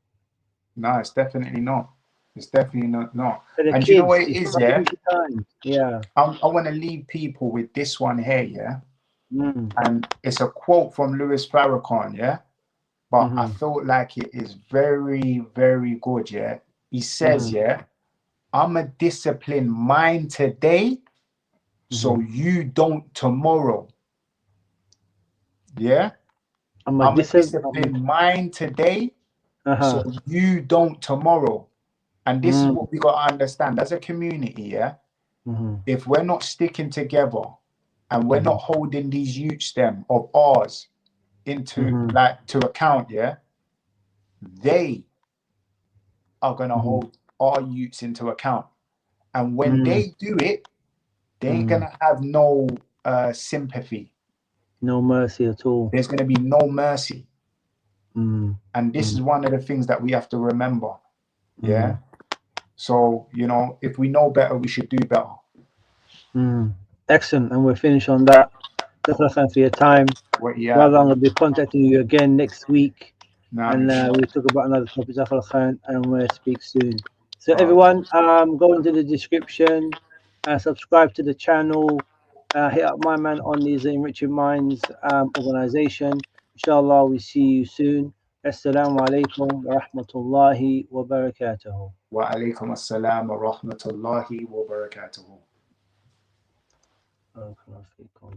No, it's definitely not. It's definitely not. For the And you know kids, what it it's is, not yeah? easy times. Yeah. I want to leave people with this one here, yeah? Mm. And it's a quote from Louis Farrakhan, yeah? But I Mm-hmm. felt like it is very, very good, yeah? He says, Mm-hmm. yeah, I'm a disciplined mind today, so Mm-hmm. you don't tomorrow. Yeah? I'm a I'm a disciplined mind today, so uh-huh. you don't tomorrow. And this is Mm. what we got to understand as a community, yeah? Mm-hmm. If we're not sticking together and we're Mm-hmm. not holding these youths them of ours into Mm-hmm. like to account, yeah, they are gonna Mm-hmm. hold our youths into account. And when Mm. they do it, they ain't Mm. gonna have no sympathy. No mercy at all. There's gonna be no mercy. Mm. And this Mm. is one of the things that we have to remember. Yeah. Mm. So, you know, if we know better, we should do better. Mm. Excellent. And we'll finish on that. Thanks for your time. What you have. Brother, I'm going to be contacting you again next week. Nah, And inshallah. we'll talk about another topic, and we'll speak soon. So All right. everyone, go into the description, subscribe to the channel, hit up my man on the Enriching Minds organization. Inshallah, we see you soon. Assalamu alaikum wa rahmatullahi wa barakatuhu. Wa alaikum assalam wa rahmatullahi wa barakatuhu. Barakallahu feekum.